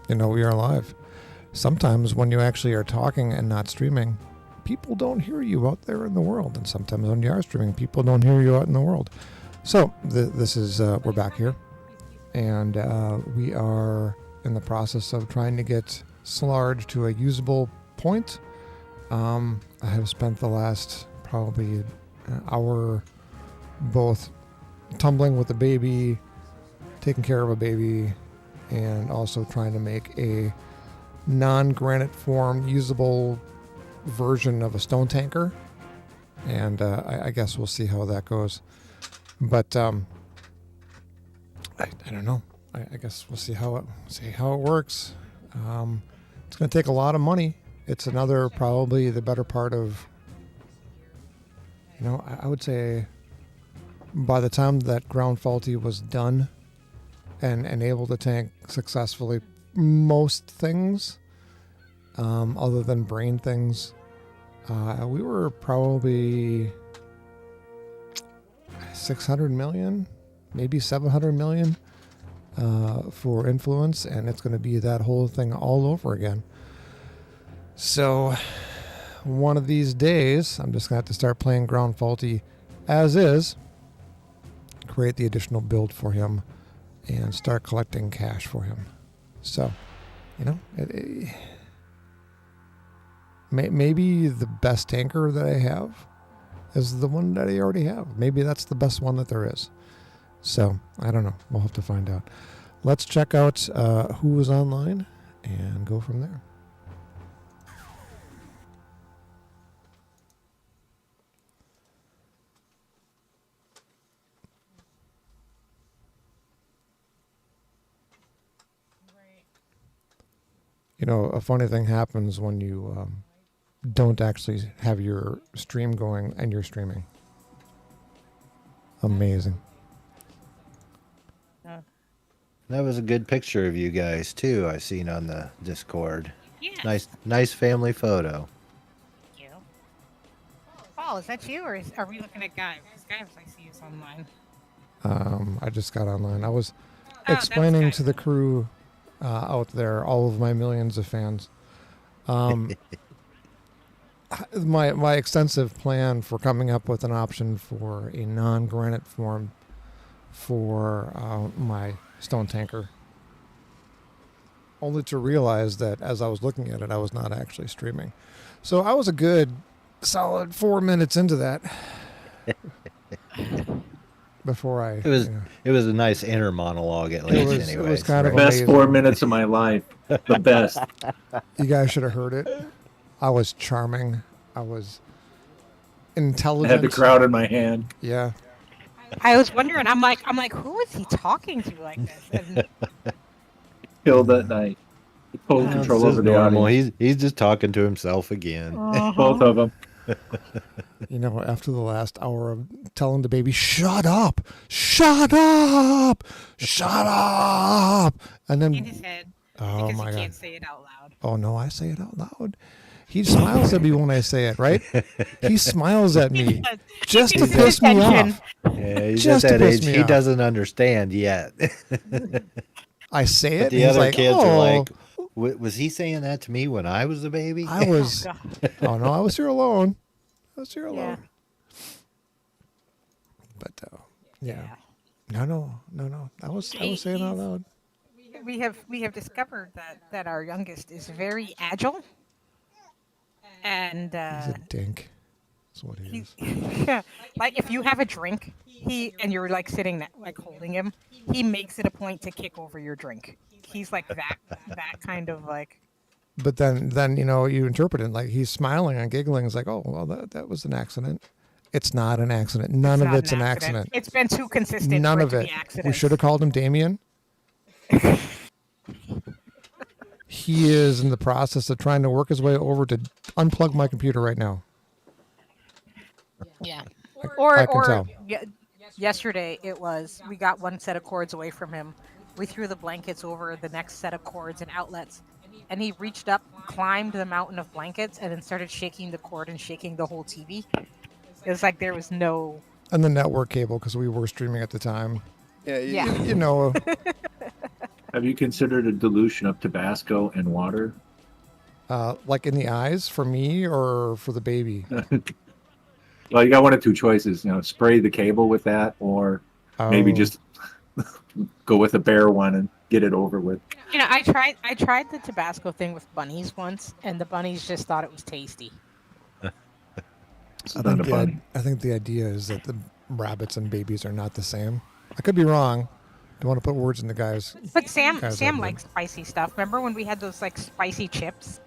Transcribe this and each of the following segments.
We are live. Sometimes when you actually are talking and not streaming, people don't hear you out there in the world. And sometimes when you are streaming, people don't hear you out in the world. So this is, we're back here. And we are in the process of trying to get Slarge to a usable point. I have spent the last probably an hour both tumbling with the baby, taking care of a baby, and also trying to make a non-granite form usable version of a stone tanker. And I guess we'll see how that goes. But I don't know. I guess we'll see how it works. It's going to take a lot of money. It's another probably the better part of, I would say by the time that ground faulty was done and able to tank successfully most things, other than brain things, we were probably 600 million, maybe 700 million for influence, and it's going to be that whole thing all over again. So one of these days, I'm just going to have to start playing ground faulty as is, create the additional build for him, and start collecting cash for him. So, maybe the best tanker that I have is the one that I already have. Maybe that's the best one that there is. So, I don't know. We'll have to find out. Let's check out who is online and go from there. A funny thing happens when you don't actually have your stream going and you're streaming. Amazing. That was a good picture of you guys too. I seen on the Discord. Yeah. Nice family photo. Thank you. Paul, is that you, or are we looking at Guy? Because Guy, I see is online. I just got online. I was explaining to the crew out there, all of my millions of fans, my extensive plan for coming up with an option for a non-granite form for my stone tanker, only to realize that as I was looking at it, I was not actually streaming. So I was a good solid 4 minutes into that before I... It was a nice inner monologue at least. It was kind of the best amazing. 4 minutes of my life. The best. You guys should have heard it. I was charming. I was intelligent. I had the crowd in my hand. Yeah. I was wondering. I'm like, who is he talking to like this? And Killed that night. Total control over the audience. He's just talking to himself again. Both of them. After the last hour of telling the baby, shut up, shut up, shut up. And then, in his head, oh because my he God. can't say it out loud. Oh no, I say it out loud. He smiles at me when I say it, right? He smiles at me just to piss me off. Yeah, he's at that age. He doesn't understand yet. I say it. But the other kids are like, was he saying that to me when I was a baby? I was. Oh no, I was here alone. Yeah. But yeah. No. I was saying it out loud. We have discovered that our youngest is very agile, and he's a dink. That's what he is. Yeah, like if you have a drink, and you're like sitting like holding him, he makes it a point to kick over your drink. He's like that kind of like. But then you interpret it like he's smiling and giggling. It's like, oh well, that was an accident. It's not an accident. None of it's an accident. It's been too consistent. None for of it. To it. be accidents. We should have called him Damien. He is in the process of trying to work his way over to unplug my computer right now. Yeah. I can tell. Yesterday we got one set of cords away from him. We threw the blankets over the next set of cords and outlets, and he reached up, climbed the mountain of blankets, and then started shaking the cord and shaking the whole TV. It was like there was no... And the network cable, because we were streaming at the time. Yeah. You know. Have you considered a dilution of Tabasco and water? Like in the eyes for me or for the baby? Well, you got one of two choices. Spray the cable with that, or maybe Oh, just go with a bare one and get it over with. I tried the Tabasco thing with bunnies once, and the bunnies just thought it was tasty. It's I not think a bunny. I think the idea is that the rabbits and babies are not the same. I could be wrong. Don't want to put words in the guy's. But Sam Guys, Sam I likes spicy stuff. Remember when we had those like spicy chips?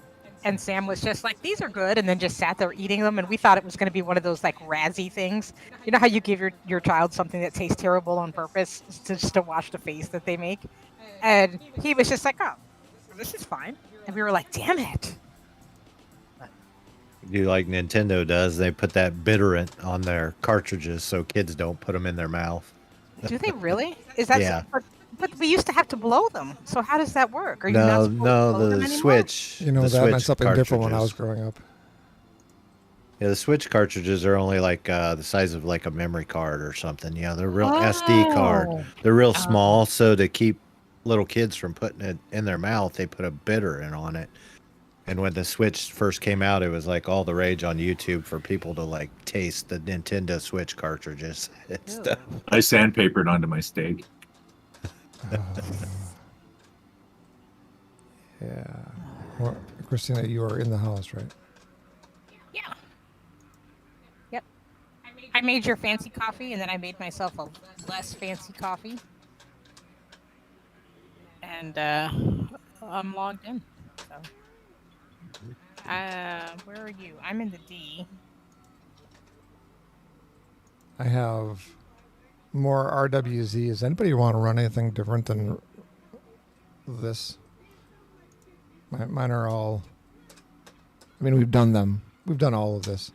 And Sam was just like, "These are good," and then just sat there eating them. And we thought it was going to be one of those like razzy things. You know how you give your child something that tastes terrible on purpose just to watch the face that they make? And he was just like, "Oh, this is fine." And we were like, "Damn it!" Do like Nintendo does. They put that bitterant on their cartridges so kids don't put them in their mouth. Do they really? Is that Yeah. But we used to have to blow them. So how does that work? Are you No, not supposed to no, blow them the anymore? Switch. You know, the that Switch meant something different when I was cartridges. growing up. Yeah, the Switch cartridges are only like the size of like a memory card or something. Yeah, they're real SD card. Oh. They're real Oh. small, so to keep little kids from putting it in their mouth, they put a bitterant on it. And when the Switch first came out, it was like all the rage on YouTube for people to like taste the Nintendo Switch cartridges and stuff. I sandpapered onto my steak. Yeah. Well, Christina, you are in the house, right? Yeah. Yep. I made your fancy coffee, and then I made myself a less fancy coffee. And I'm logged in. So. Where are you? I'm in the D. I have more RWZ. Does anybody want to run anything different than this? Mine are all. I mean, we've done them. We've done all of this.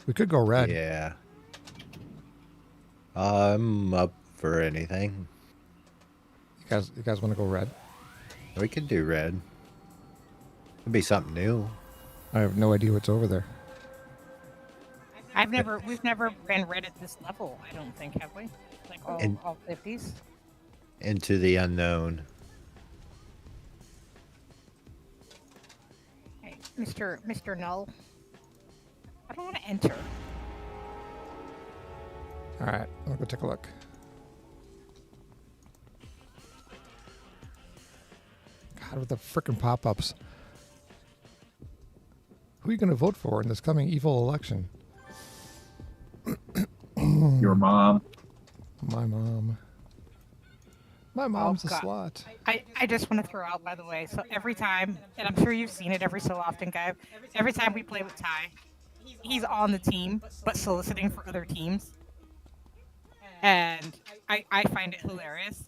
We could go red. Yeah. I'm up for anything. You guys want to go red? We could do red. It'd be something new. I have no idea what's over there. We've never been red at this level. I don't think, have we? Like all 50s. Into the unknown. Hey, Mr. Null. I don't want to enter. All right, I'll go take a look. God, with the frickin' pop-ups. Who are you going to vote for in this coming evil election? Your mom. My mom. My mom's a God. slut. I just want to throw out, by the way, so every time, and I'm sure you've seen it every so often, guys, every time we play with Ty, he's on the team, but soliciting for other teams. And I find it hilarious.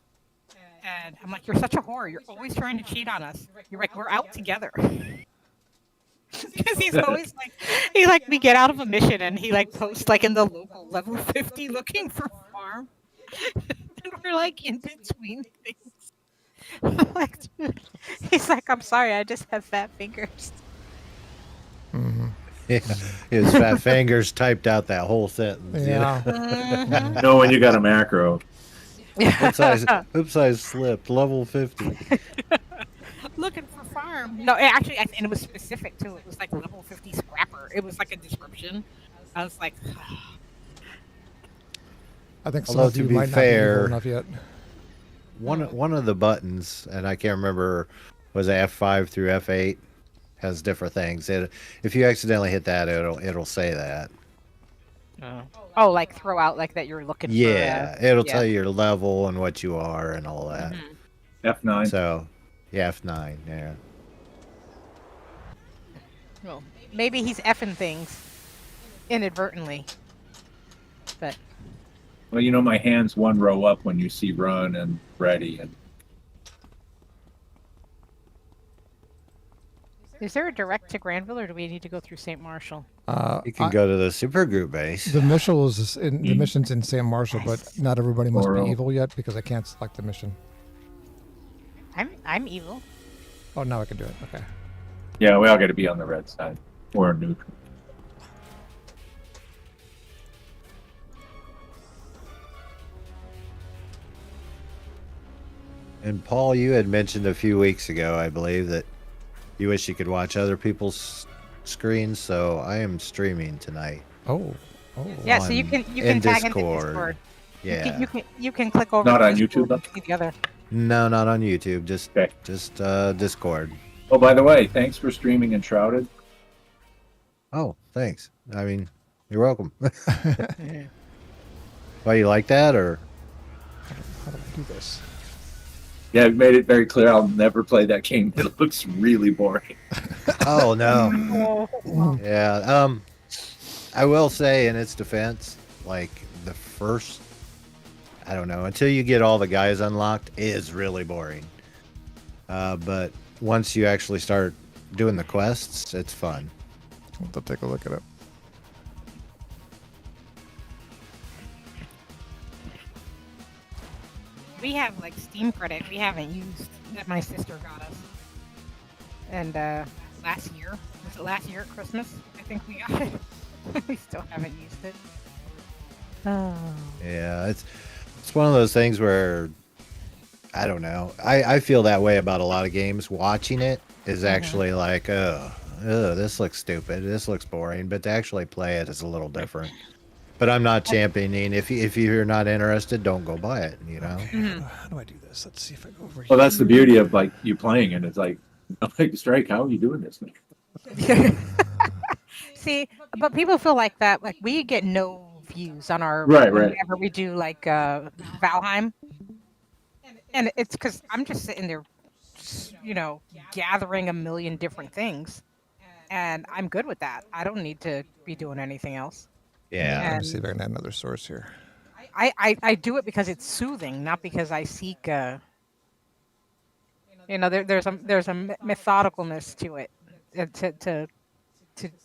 And I'm like, you're such a whore. You're always trying to cheat on us. You're like, we're out together. Because he's always like, we get out of a mission and he like posts like in the local level 50 looking for farm. And we're like in between things. I'm like, dude. He's like, I'm sorry, I just have fat fingers. Mm-hmm. Yeah, his fat fingers typed out that whole sentence. Yeah. No, when you got a macro. Oops, I slipped. Level 50. Looking for farm. No, actually, and it was specific too. It was like level 50 scrapper. It was like a description. I was like, I think some Although, of to you be might fair, not be evil enough yet. One of the buttons, and I can't remember, was F5 through F8, has different things. If you accidentally hit that, it'll say that. oh, like throw out like that you're looking Yeah, for. it'll tell you your level and what you are and all that. Mm-hmm. F9. So, yeah, F9, yeah. Well, maybe he's effing things inadvertently. But Well, my hand's one row up when you see run and ready. And is there a direct to Granville, or do we need to go through St. Marshall? You can go to the supergroup base. The mission's in Sam Marshall, but not everybody must Oro. be evil yet because I can't select the mission. I'm evil. Oh, now I can do it. Okay. yeah, we all got to be on the red side or neutral. And Paul, you had mentioned a few weeks ago, I believe, that you wish you could watch other people's screens. So I am streaming tonight. Oh. Yeah, so in you can tag into Discord. Discord. Yeah. You can click over Not to on Discord YouTube, though? and see the other. No, not on YouTube. Just Okay. Discord. Oh, by the way, thanks for streaming Enshrouded. Oh, thanks. I mean, you're welcome. Why, you like that, or? How do I do this? Yeah, I've made it very clear I'll never play that game. It looks really boring. Oh no. Yeah. I will say, in its defense, like the first, I don't know, until you get all the guys unlocked, it is really boring. But once you actually start doing the quests, it's fun. I'll have to take a look at it. We have like Steam credit we haven't used that my sister got us. And last year, was it last year at Christmas? I think we got it. We still haven't used it. Oh. Yeah, it's one of those things where I don't know. I feel that way about a lot of games. Watching it is actually like, oh, this looks stupid. This looks boring. But to actually play it is a little different. But I'm not championing. If you're not interested, don't go buy it. You know. Okay, how do I do this? Let's see if I go over here. Well, that's the beauty of like you playing it. It's like, I'm like, Strike, how are you doing this? See, but people feel like that. Like we get no views on our Right. whenever we do like Valheim, and it's because I'm just sitting there, gathering a million different things, and I'm good with that. I don't need to be doing anything else. Yeah. Let me And see if I can add another source here. I do it because it's soothing, not because I seek. There's a methodicalness to it,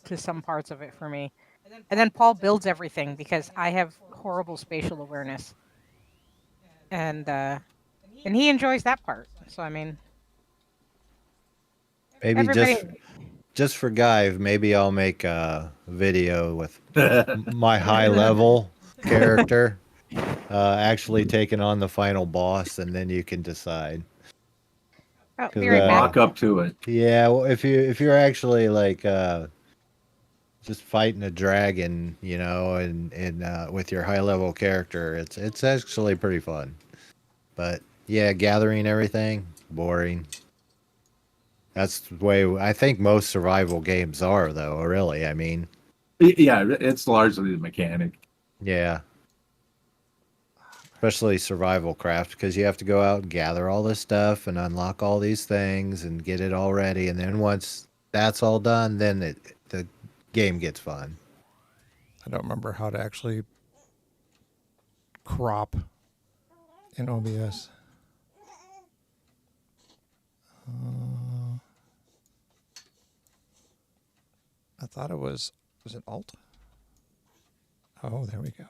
to some parts of it for me. And then Paul builds everything because I have horrible spatial awareness, and he enjoys that part. So I mean, Maybe everybody. just for Guy, maybe I'll make a video with my high level character actually taking on the final boss, and then you can decide. Oh, 'Cause, be right back. Walk up to it. Yeah, well, if you're actually like just fighting a dragon, and with your high level character, it's actually pretty fun. But yeah, gathering everything, boring. That's the way I think most survival games are, though. Really, I mean, Yeah, it's largely the mechanic. yeah. Especially survival craft, because you have to go out and gather all this stuff and unlock all these things and get it all ready. And then once that's all done, then the game gets fun. I don't remember how to actually crop in OBS. I thought it was it Alt? Oh, there we go.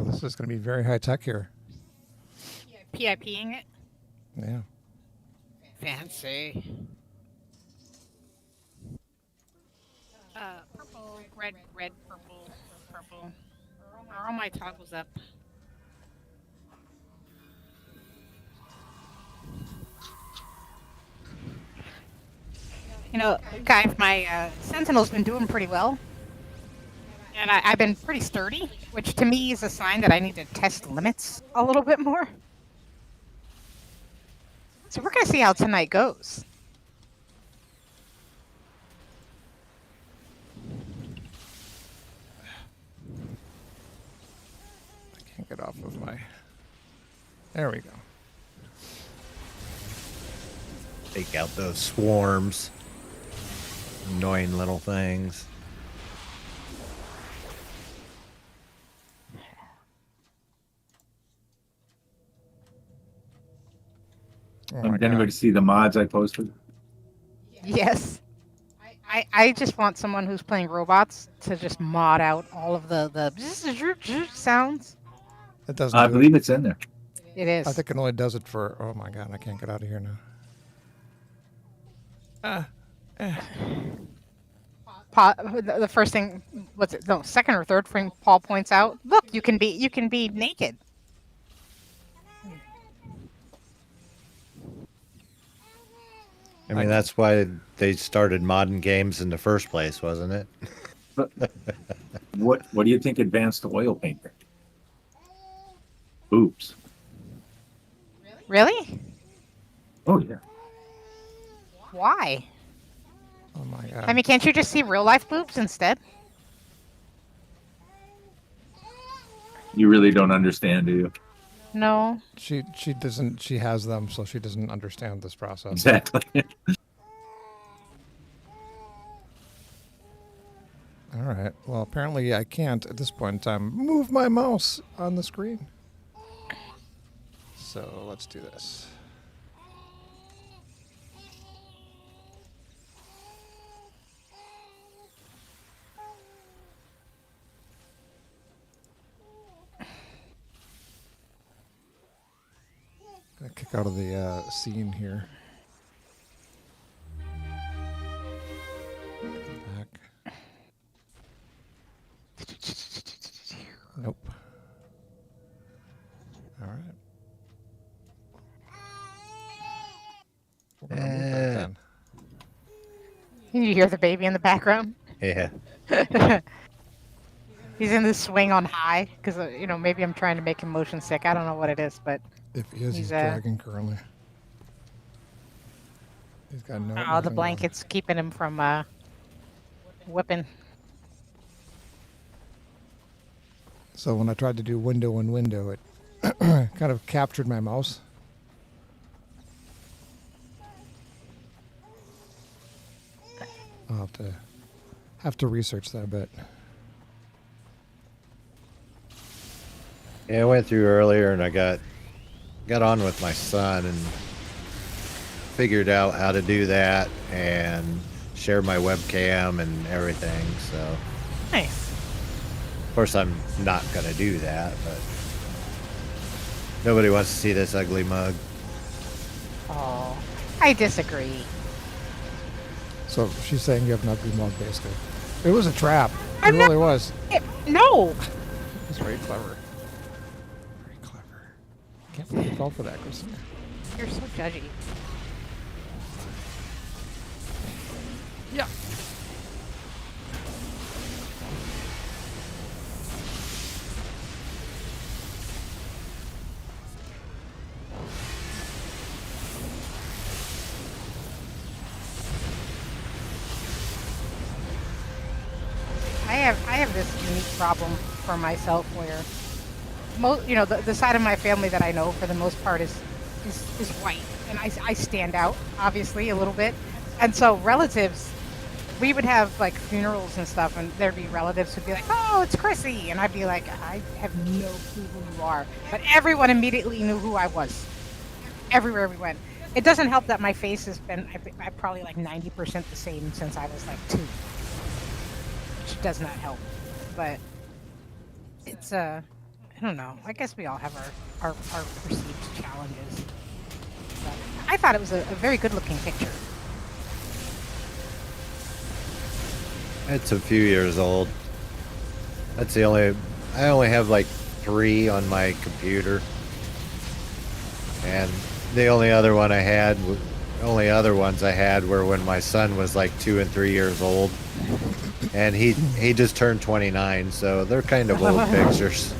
This is going to be very high tech here. PIPing it. Yeah. Fancy. Purple, red, purple, purple. Are all my toggles up? Guys, my Sentinel's been doing pretty well. And I've been pretty sturdy, which to me is a sign that I need to test limits a little bit more. So we're going to see how tonight goes. I can't get off of my... There we go. Take out those swarms. Annoying little things. Oh my Did anybody God. see the mods I posted? Yes. I just want someone who's playing robots to just mod out all of the sounds. It doesn't I do believe it. it's in there. It is. I think it only does it for. Oh my god, I can't get out of here now. The first thing, what's it? No, second or third thing Paul points out. Look, you can be naked. I mean, that's why they started modding games in the first place, wasn't it? What do you think advanced oil painter? Boobs. Really? Oh yeah. Why? Oh my god. I mean, can't you just see real life boobs instead? You really don't understand, do you? No. She doesn't. She has them, so she doesn't understand this process. Exactly. All right. Well, apparently I can't at this point in time move my mouse on the screen. So let's do this. Gonna kick out of the scene here. Back. Nope. All right. We're gonna move that then. You hear the baby in the background? Yeah. He's in this swing on high because maybe I'm trying to make him motion sick. I don't know what it is, but If he is, he's He's, dragging currently. He's got no. the nothing blanket's keeping him from whipping. So when I tried to do window and window, it kind of captured my mouse. I'll have to research that a bit. Yeah, I went through earlier and I got on with my son and figured out how to do that and share my webcam and everything. So, Nice. of course, I'm not gonna do that, but nobody wants to see this ugly mug. Oh, I disagree. So she's saying you have an ugly mug, basically. It was a trap. It I'm not- really was. No. It's very clever. Very clever. Can't believe you fell for that, Christina. You're so judgy. Yeah. I have this unique problem for myself where the side of my family that I know for the most part is white, and I stand out obviously a little bit, and so relatives, we would have like funerals and stuff, and there'd be relatives who'd be like, "Oh, it's Chrissy," and I'd be like, "I have no clue who you are," but everyone immediately knew who I was. Everywhere we went. It doesn't help that my face has been I probably like 90% the same since I was like 2. Which does not help. But it's I don't know. I guess we all have our perceived challenges. But I thought it was a very good looking picture. It's a few years old. That's the only. I only have like 3 on my computer, and the only other one I had, only other ones I had were when my son was like 2 and 3 years old, and he just turned 29, so they're kind of old pictures.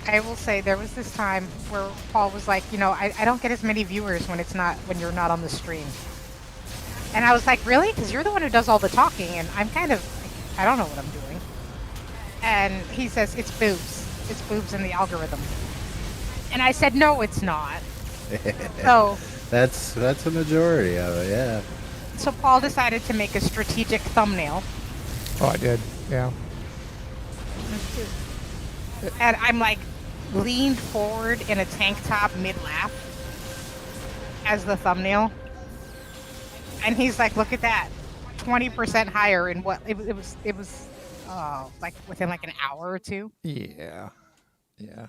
I will say there was this time where Paul was like, I don't get as many viewers when you're not on the stream. And I was like, really? Because you're the one who does all the talking, and I'm kind of, I don't know what I'm doing. And he says, it's boobs. It's boobs in the algorithm. And I said, no, it's not. So that's a majority of it, yeah. So Paul decided to make a strategic thumbnail. Oh, I did. Yeah. And I'm like leaned forward in a tank top mid-laugh as the thumbnail. And he's like, look at that. 20% higher in what it was like within like an hour or two. Yeah. Yeah.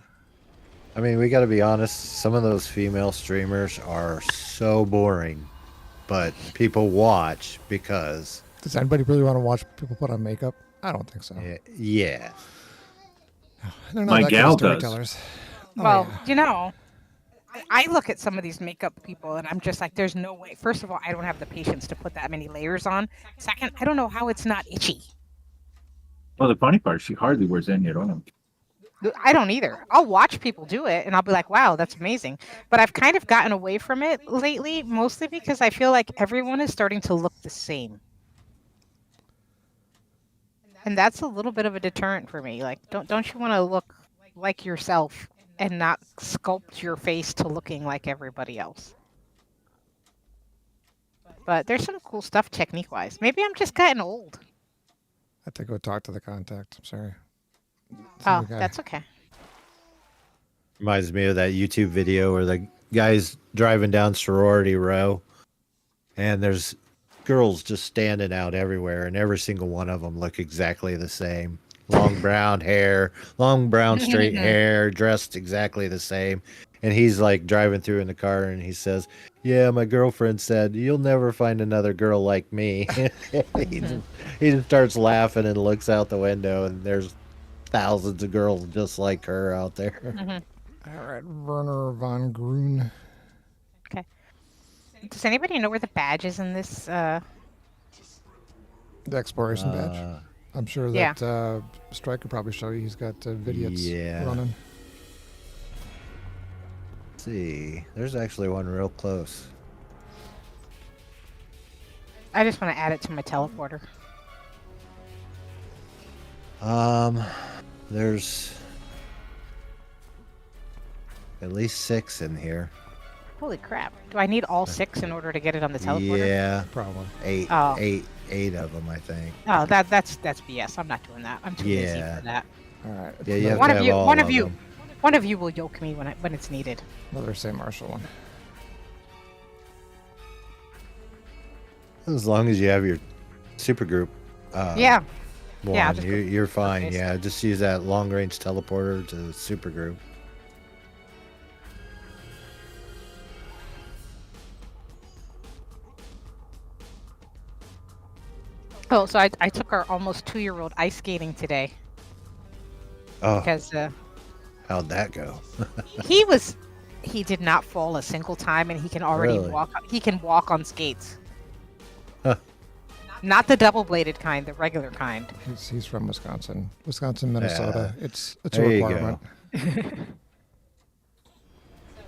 I mean, we got to be honest. Some of those female streamers are so boring, but people watch because. Does anybody really want to watch people put on makeup? I don't think so. Yeah. They're not My that gal good does. storytellers. Well, yeah. I look at some of these makeup people and I'm just like, there's no way. First of all, I don't have the patience to put that many layers on. Second, I don't know how it's not itchy. Well, the funny part, she hardly wears any at all. I don't either. I'll watch people do it and I'll be like, wow, that's amazing. But I've kind of gotten away from it lately, mostly because I feel like everyone is starting to look the same. And that's a little bit of a deterrent for me. Like, don't you want to look like yourself and not sculpt your face to looking like everybody else? But there's some cool stuff technique-wise. Maybe I'm just getting old. I have to go talk to the contact. I'm sorry. Oh, that's okay. Reminds me of that YouTube video where the guy's driving down Sorority Row, and there's girls just standing out everywhere, and every single one of them look exactly the same. Long brown hair, long brown straight hair, dressed exactly the same. And he's like driving through in the car, and he says, "Yeah, my girlfriend said you'll never find another girl like me." he just starts laughing and looks out the window, and there's thousands of girls just like her out there. All right, Werner von Grun. Okay. Does anybody know where the badge is in this? The exploration badge. I'm sure that Strike could probably show you. He's got vignettes running. Let's see, there's actually one real close. I just want to add it to my teleporter. There's at least 6 in here. Holy crap. Do I need all 6 in order to get it on the teleporter? Yeah, Probably. 8. Oh. 8 of them, I think. Oh, that's BS. I'm not doing that. I'm too busy for that. All right. Yeah, you have One to of have you, all one of of you, them. one of you will yoke me when it's needed. Another St. Marshall one. As long as you have your supergroup. Yeah. One, Yeah, just you're go fine. face. Yeah, just use that long range teleporter to supergroup. Oh, so I took our almost 2-year-old ice skating today Oh, because how'd that go? he did not fall a single time, and he can already Really? walk. He can walk on skates. Huh. Not the double-bladed kind, the regular kind. He's from Wisconsin, Minnesota. It's a There you requirement.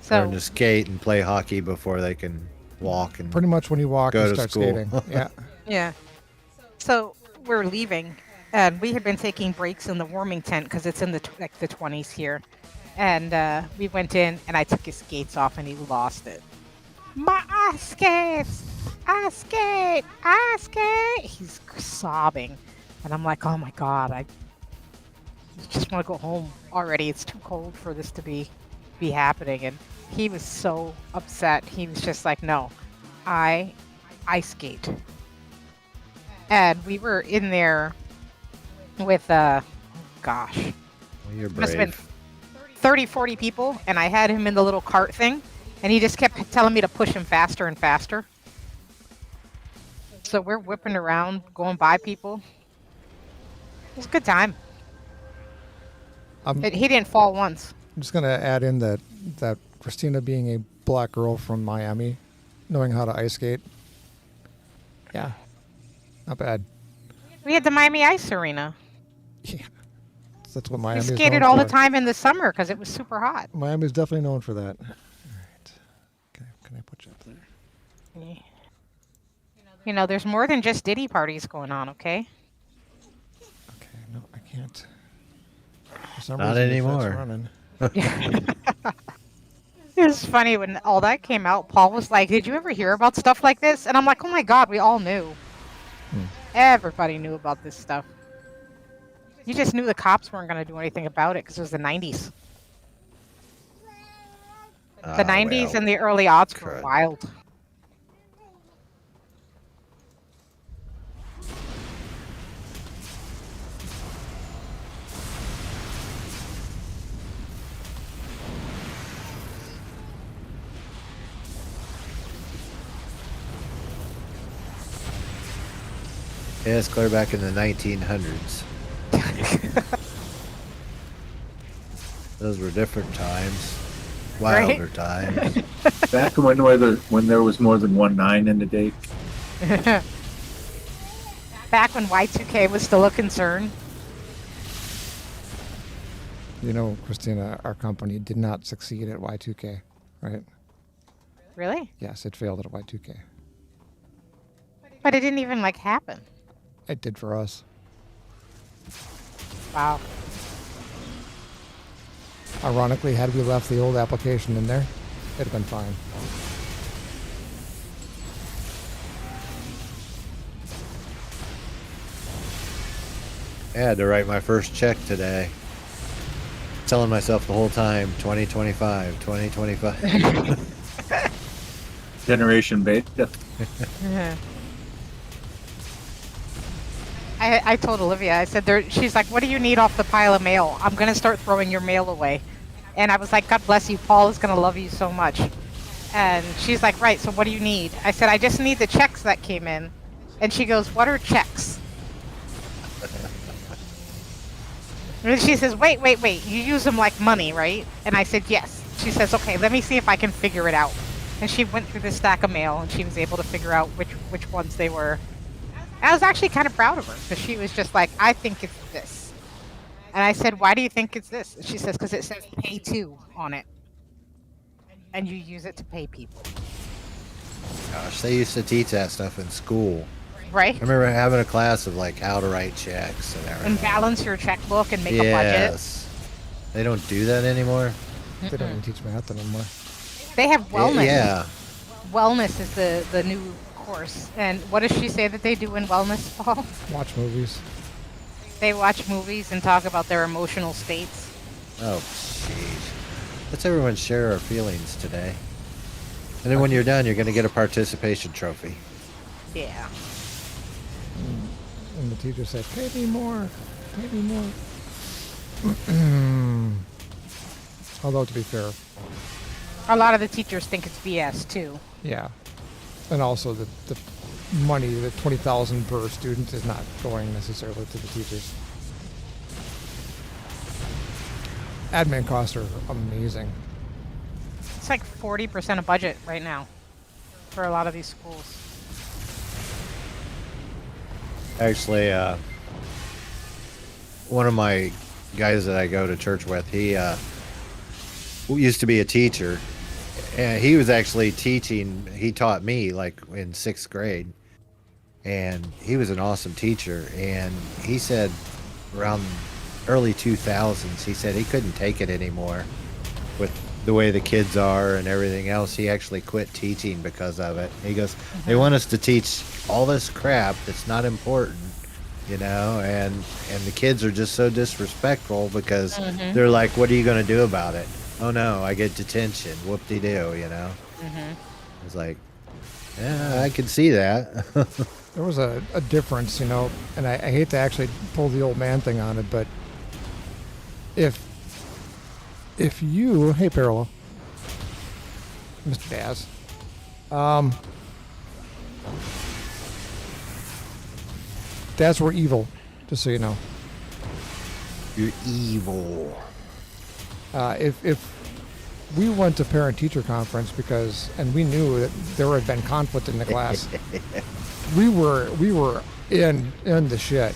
So Learn to skate and play hockey before they can walk and Pretty much when you walk, Go you to start school. skating. Yeah. yeah. So we're leaving, and we had been taking breaks in the warming tent because it's in the 20s here, and we went in, and I took his skates off, and he lost it. My ice skates! Ice skate! Ice skate! He's sobbing, and I'm like, oh my god, I just want to go home already. It's too cold for this to be happening, and he was so upset. He was just like, no, I ice skate. And we were in there with, gosh, Well, you're must have been brave. 30, 40 people, and I had him in the little cart thing, and he just kept telling me to push him faster and faster. So we're whipping around, going by people. It was a good time. I'm He didn't fall once. just gonna add in that Christina being a black girl from Miami, knowing how to ice skate. Yeah. Not bad. We had the Miami Ice Arena. Yeah. That's what We Miami's skated known all for. the time in the summer because it was super hot. Miami's definitely known for that. All right. Okay, can I put you up there? You know, there's more than just Diddy parties going on, okay? Okay, no, I can't. For some Not reason, the anymore. chat's running. It was funny when all that came out. Paul was like, "Did you ever hear about stuff like this?" And I'm like, "Oh my God, we all knew. Everybody knew about this stuff. You just knew the cops weren't going to do anything about it because it was the 90s. The 90s Well, and the early aughts were crud. wild." Yeah, it's clear back in the 1900s. Those were different times. Wilder times. Back when there was more than one 9 in the date. Back when Y2K was still a concern. You know, Christina, our company did not succeed at Y2K, right? Really? Yes, it failed at Y2K. But it didn't even like happen. It did for us. Wow. Ironically, had we left the old application in there, it'd have been fine. I had to write my first check today. Telling myself the whole time, 2025, 2025. Generation Beta. I told Olivia, I said, she's like, "What do you need off the pile of mail? I'm going to start throwing your mail away." And I was like, "God bless you. Paul is going to love you so much." And she's like, "Right, so what do you need?" I said, "I just need the checks that came in." And she goes, "What are checks?" And she says, wait, you use them like money, right? And I said, yes. She says, "Okay, let me see if I can figure it out." And she went through this stack of mail, and she was able to figure out which ones they were. I was actually kind of proud of her, because she was just like, "I think it's this." And I said, "Why do you think it's this?" And she says, "Because it says pay to on it. And you use it to pay people." Gosh, they used to teach that stuff in school. Right? I remember having a class of like how to write checks and everything. And balance your checkbook and make a budget. Yes. They don't do that anymore. They don't even teach math anymore. They have wellness. Yeah. Wellness is the new course. And what does she say that they do in wellness, Paul? Watch movies. They watch movies and talk about their emotional states. Oh, jeez. Let's everyone share our feelings today. And then when you're done, you're going to get a participation trophy. Yeah. And the teacher said, "Pay me more. Pay me more." Although, to be fair, A lot of the teachers think it's BS too. yeah. And also the money, the $20,000 per student is not going necessarily to the teachers. Admin costs are amazing. It's like 40% of budget right now for a lot of these schools. Actually, one of my guys that I go to church with, he used to be a teacher. And he was actually teaching, he taught me like in 6th grade. And he was an awesome teacher. And he said around early 2000s, he said he couldn't take it anymore with the way the kids are and everything else. He actually quit teaching because of it. He goes, they want us to teach all this crap that's not important, you know, and the kids are just so disrespectful because they're like, what are you going to do about it? Oh no, I get detention. Whoop-de-doo, you know. It's like, yeah, I can see that. There was a difference, you know, and I hate to actually pull the old man thing on it, but if you, hey Parallel, Mr. Daz, Dads were evil, just so you know. You're evil. If we went to parent-teacher conference and we knew that there had been conflict in the class, we were in the shit.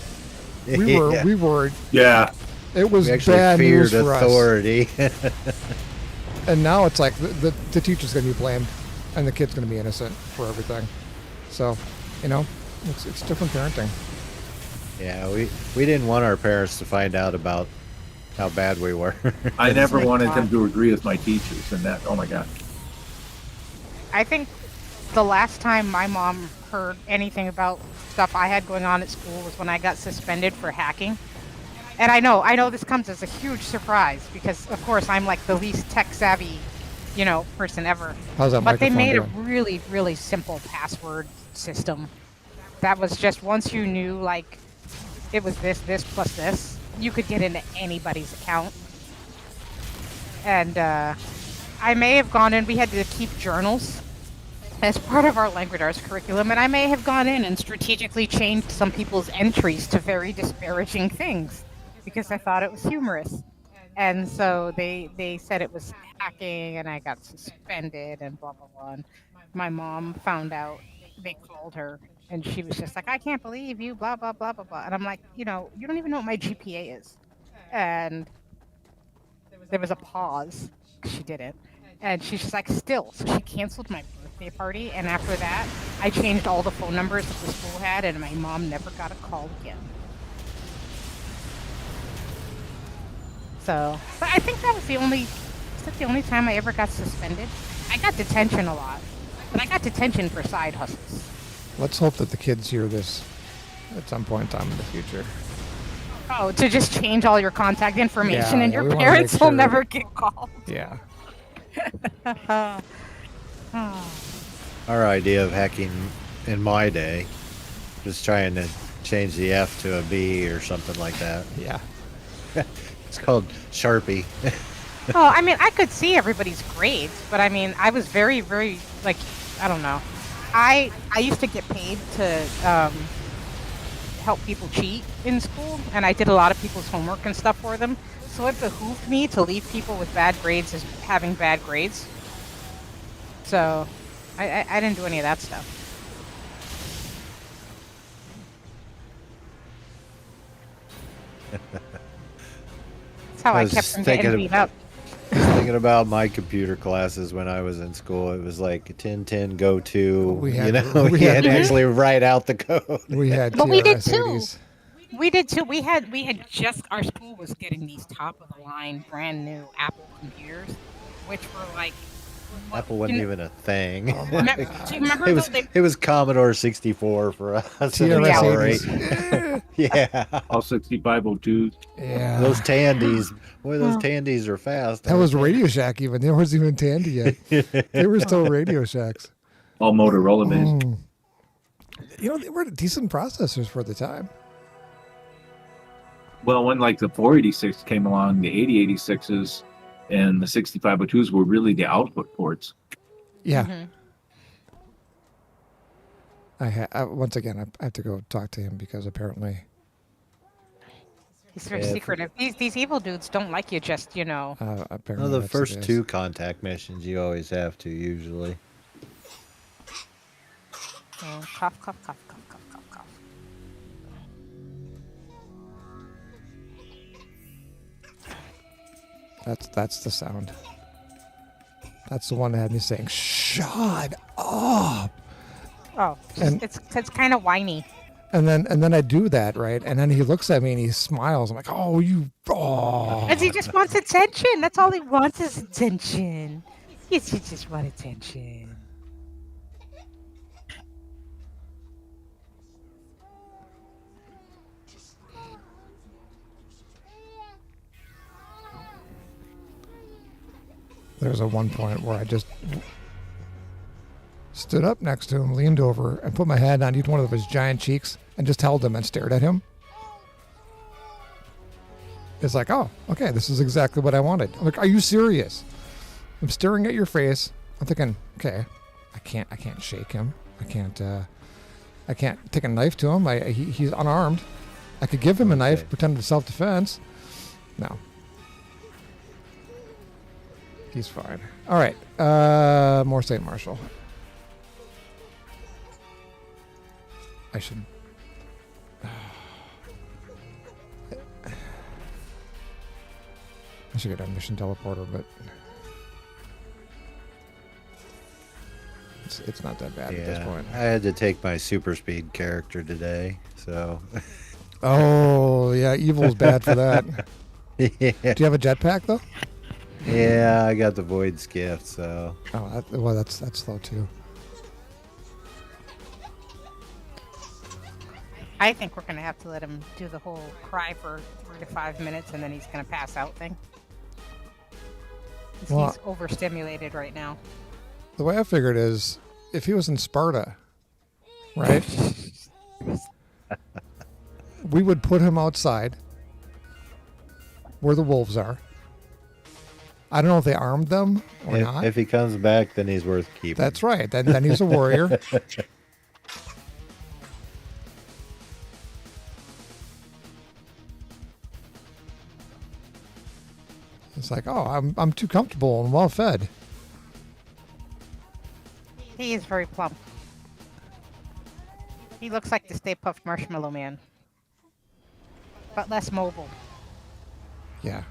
We were Yeah. It was We actually bad news feared for us. authority. And now it's like the teacher's going to be blamed, and the kid's going to be innocent for everything. So, it's different parenting. Yeah, we didn't want our parents to find out about how bad we were. I never wanted them to agree with my teachers, and that. Oh my God. I think the last time my mom heard anything about stuff I had going on at school was when I got suspended for hacking. And I know this comes as a huge surprise because, of course, I'm like the least tech savvy, person ever. How's that But they microphone made a doing? really, really simple password system that was just once you knew, like, it was this plus this, you could get into anybody's account. And I may have gone in, we had to keep journals as part of our language arts curriculum, and I may have gone in and strategically changed some people's entries to very disparaging things because I thought it was humorous. And so they said it was hacking, and I got suspended and blah, blah, blah. And my mom found out, they called her, and she was just like, I can't believe you, blah, blah, blah, blah, blah. And I'm like, you don't even know what my GPA is. And there was a pause. She didn't. And she's just like, still. So she canceled my birthday party. And after that, I changed all the phone numbers that the school had, and my mom never got a call again. So, but I think that was the only time I ever got suspended. I got detention a lot, but I got detention for side hustles. Let's hope that the kids hear this at some point in time in the future. Oh, to just change all your contact information, Yeah, and yeah, your we wanna parents make will sure- never get called. Yeah. Our idea of hacking in my day was trying to change the F to a B or something like that. Yeah. It's called Sharpie. Well, I mean, I could see everybody's grades, but I mean, I was very, very, like, I don't know. I used to get paid to help people cheat in school, and I did a lot of people's homework and stuff for them. So it behooved me to leave people with bad grades as having bad grades. So I didn't do any of that stuff. That's how I was kept from thinking getting of- beat up. Thinking about my computer classes when I was in school, it was like 10-10 go to. We We had- had, we we had- had to actually write out the code. We had But we did TRS too. 80s. We did too. We had just, our school was getting these top of the line brand new Apple computers, which were like, Apple wasn't you know- even a thing. Oh my do you remember It was those? it was Commodore 64 for us. TRS Yeah. 80s. Yeah, All 6502s. Yeah. those Tandies. Boy, those Tandies are fast. That was Radio Shack even. There wasn't even Tandy yet. They were still Radio Shacks. All Motorola based. They were decent processors for the time. Well, when like the 486 came along, the 8086s and the 6502s were really the output ports. Yeah. Mhm. Once again, I have to go talk to him because apparently He's very Yeah, secretive. These evil dudes don't like you just, apparently Well, the that's first it is. two contact missions you always have to usually. cough, cough, cough, cough, cough, cough, cough. That's the sound. That's the one that had me saying, "Shut up!" Oh, And- it's kind of whiny. And then I do that, right? And then he looks at me and he smiles. I'm like, "Oh, you! Oh!" And he just wants attention. That's all he wants is attention. Yes, you just want attention. There's a one point where I just stood up next to him, leaned over, and put my hand on each one of his giant cheeks and just held him and stared at him. It's like, oh, okay, this is exactly what I wanted. I'm like, are you serious? I'm staring at your face. I'm thinking, okay, I can't shake him. I can't take a knife to him. He's unarmed. I could give him a knife, Okay. pretend it's self-defense. No. He's fine. All right. More St. Marshall. I should. I should get a mission teleporter, but it's not that bad at this point. I had to take my super speed character today, so. Oh yeah, evil's bad for that. Yeah. Do you have a jetpack though? Yeah, I got the void's gift, so. Oh, well, that's slow too. I think we're gonna have to let him do the whole cry for 3 to 5 minutes, and then he's gonna pass out thing. Well, He's overstimulated right now. the way I figured is, if he was in Sparta, right? We would put him outside where the wolves are. I don't know if they armed them or not. If he comes back, then he's worth keeping. That's right. Then he's a warrior. It's like, oh, I'm too comfortable and well fed. He is very plump. He looks like the Stay Puft Marshmallow Man, but less mobile. Yeah.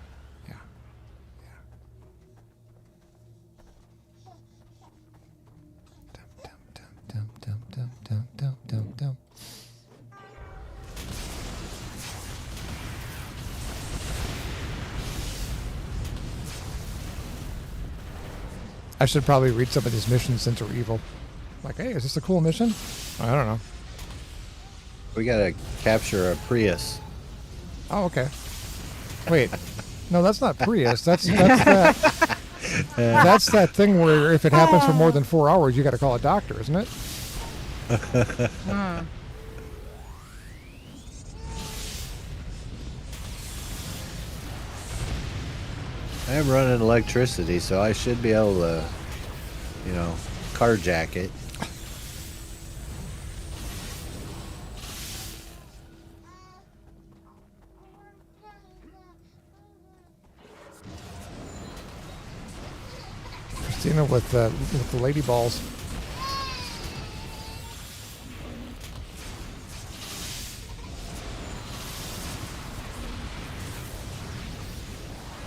Dum. I should probably read some of these missions since we're evil. Like, hey, is this a cool mission? I don't know. We gotta capture a Prius. Oh, okay. Wait, no, that's not Prius. That's that. That's that thing where if it happens for more than 4 hours, you got to call a doctor, isn't it? I am running electricity, so I should be able to, carjack it. Christina with the lady balls.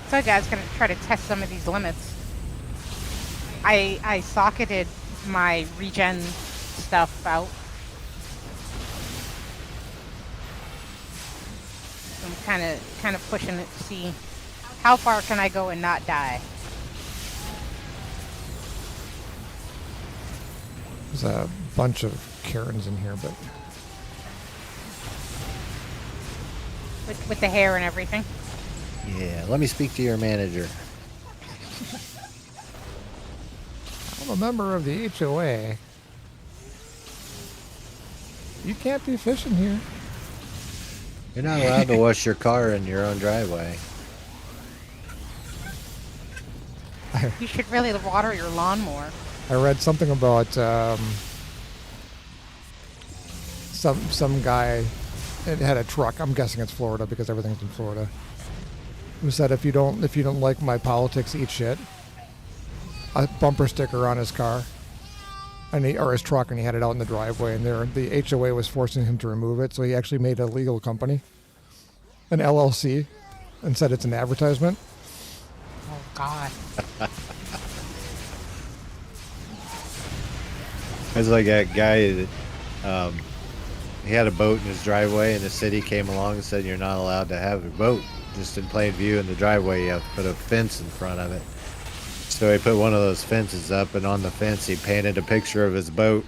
So guys, gonna try to test some of these limits. I socketed my regen stuff out. I'm kind of pushing it to see how far can I go and not die. There's a bunch of Karens in here, but With the hair and everything. Yeah, let me speak to your manager. I'm a member of the HOA. You can't be fishing here. You're not allowed to wash your car in your own driveway. You should really water your lawn more. I read something about some guy. It had a truck. I'm guessing it's Florida because everything's in Florida. Who said if you don't like my politics, eat shit. A bumper sticker on his car, or his truck, and he had it out in the driveway. And the HOA was forcing him to remove it, so he actually made a legal company, an LLC, and said it's an advertisement. Oh God. It's like that guy that he had a boat in his driveway, and the city came along and said you're not allowed to have a boat just in plain view in the driveway. You have to put a fence in front of it. So he put one of those fences up, and on the fence he painted a picture of his boat.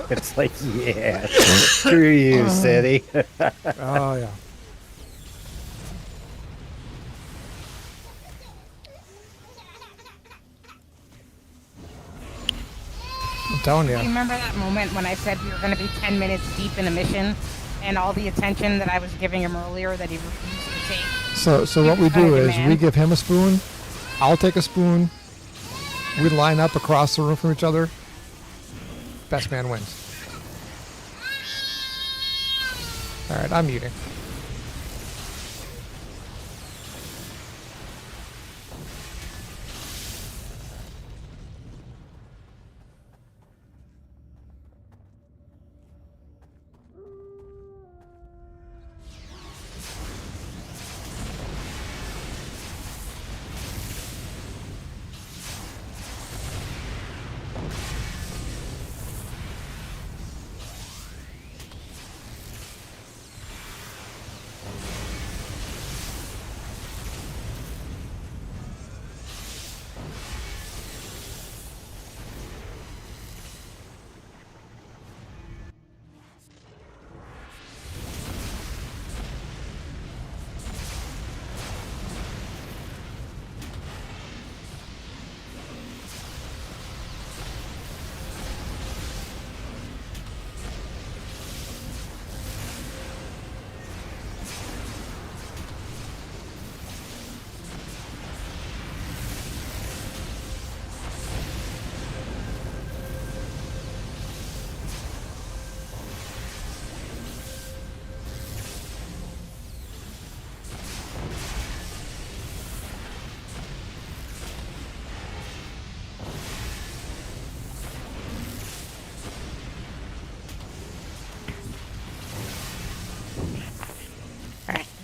It's like, yeah, screw you, city. Oh yeah. I'm telling you. Do you remember that moment when I said we were going to be 10 minutes deep in a mission, and all the attention that I was giving him earlier that he refused to take? So what we do is we give him a spoon. I'll take a spoon. We line up across the room from each other. Best man wins. All right, I'm eating.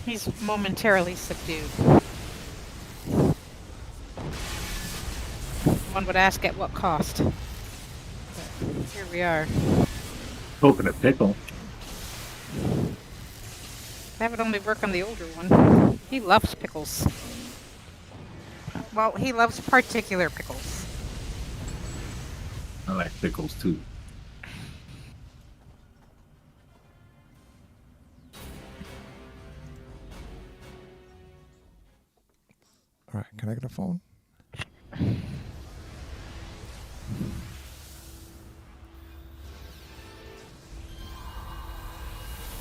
He's momentarily subdued. One would ask at what cost. But here we are. Hoping a pickle. That would only work on the older one. He loves pickles. Well, he loves particular pickles. I like pickles too. All right, can I get a phone?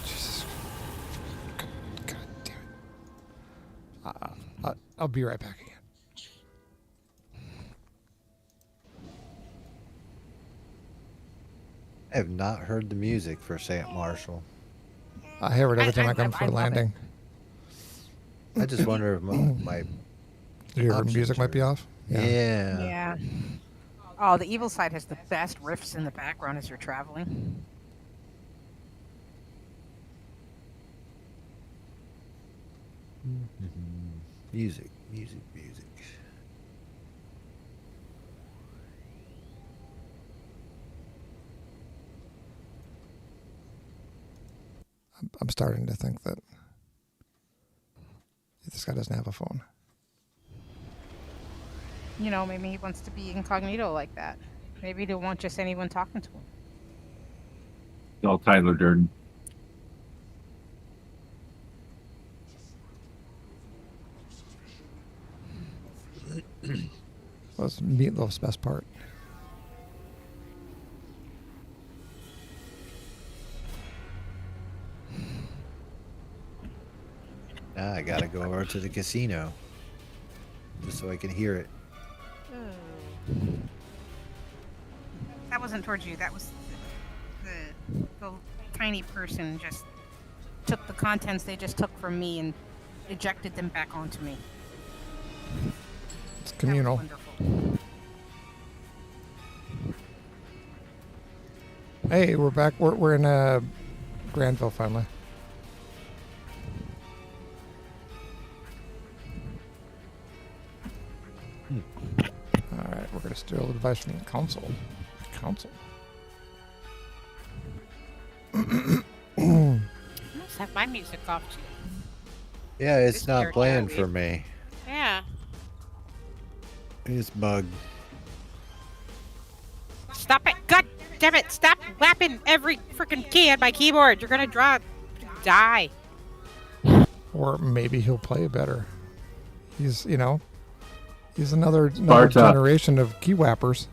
Jesus. God damn it. I'll be right back again. I have not heard the music for St. Marshall. I hear it every time I come I for a love landing. I just wonder if my Your options music might be are- off? yeah. Yeah. Oh, the evil side has the best riffs in the background as you're traveling. Music, music, music. I'm starting to think that this guy doesn't have a phone. You know, maybe he wants to be incognito like that. Maybe he don't want just anyone talking to him. It's all Tyler Durden. Well, it's Meatloaf's best part. Now I gotta go over to the casino just so I can hear it. That wasn't towards you. That was the tiny person just took the contents they just took from me and ejected them back onto me. It's That was communal. wonderful. Hey, we're back. We're in Granville finally. All right, we're gonna steal advice from the council. Council. I must have my music off too. Yeah, it's This not character playing weird. for me. Yeah. It's bugged. Stop it! God damn it! Stop whapping every freaking key on my keyboard. You're gonna die. Or maybe he'll play better. He's another Sparta. generation of key whappers.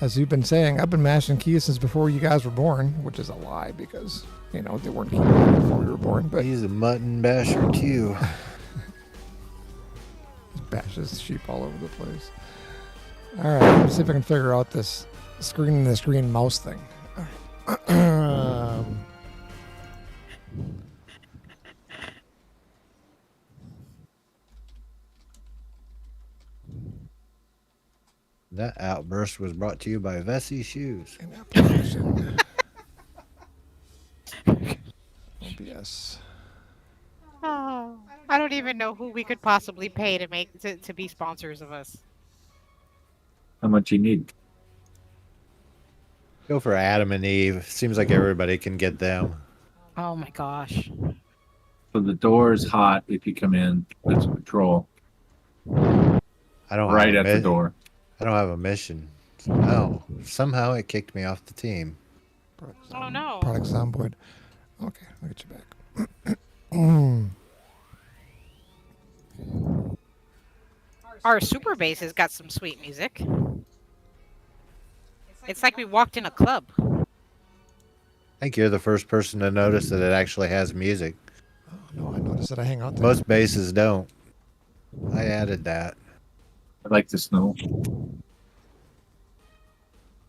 As you've been saying, I've been mashing keys since before you guys were born, which is a lie because, they weren't key whappers before we were born, but He's a mutton basher too. he bashes sheep all over the place. All right, let's see if I can figure out this screen mouse thing. All right. That outburst was brought to you by Vessi Shoes. In application. OBS. Oh, I don't even know who we could possibly pay to be sponsors of us. How much you need? Go for Adam and Eve. Seems like everybody can get them. Oh my gosh. So the door is hot if you come in. It's patrol. I don't Right have at a the door. I don't have a mission. No, somehow it kicked me off the team. Oh no. Product Zomboid. Okay, I'll get you back. Our super bass has got some sweet music. It's like we walked in a club. I think you're the first person to notice that it actually has music. Oh, no, I noticed that I hang out there. Most bases don't. I added that. I like the snow.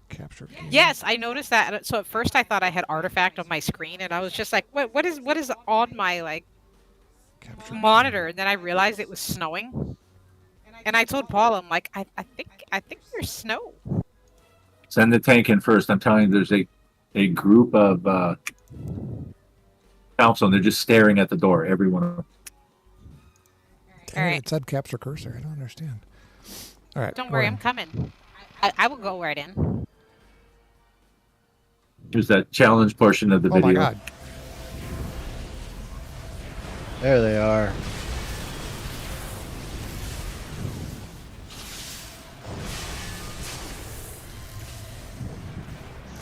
Captured. Yes, I noticed that. So at first I thought I had artifact on my screen, and I was just like, what is on my Captured. monitor? And then I realized it was snowing. And I told Paul, I'm like, I think there's snow. Send the tank in first. I'm telling you, there's a group of Council, and they're just staring at the door. Every one of them. Dang All it, right. it said capture cursor. I don't understand. All right. Don't go worry, ahead. I'm coming. I will go right in. Here's that challenge portion of the Oh video. my god. There they are.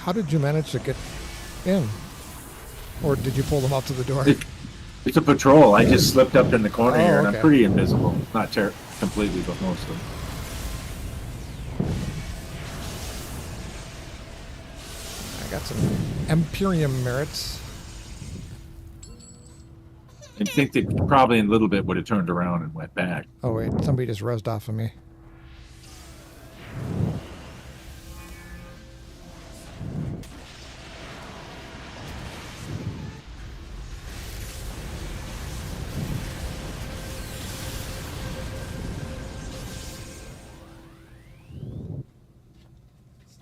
How did you manage to get in? Or did you pull them up to the door? It's a patrol. I just slipped up in the corner Oh, here, and okay. I'm pretty invisible. Not completely, but most of them. I got some Imperium merits. I think they probably in a little bit would have turned around and went back. Oh wait, somebody just rezzed off of me.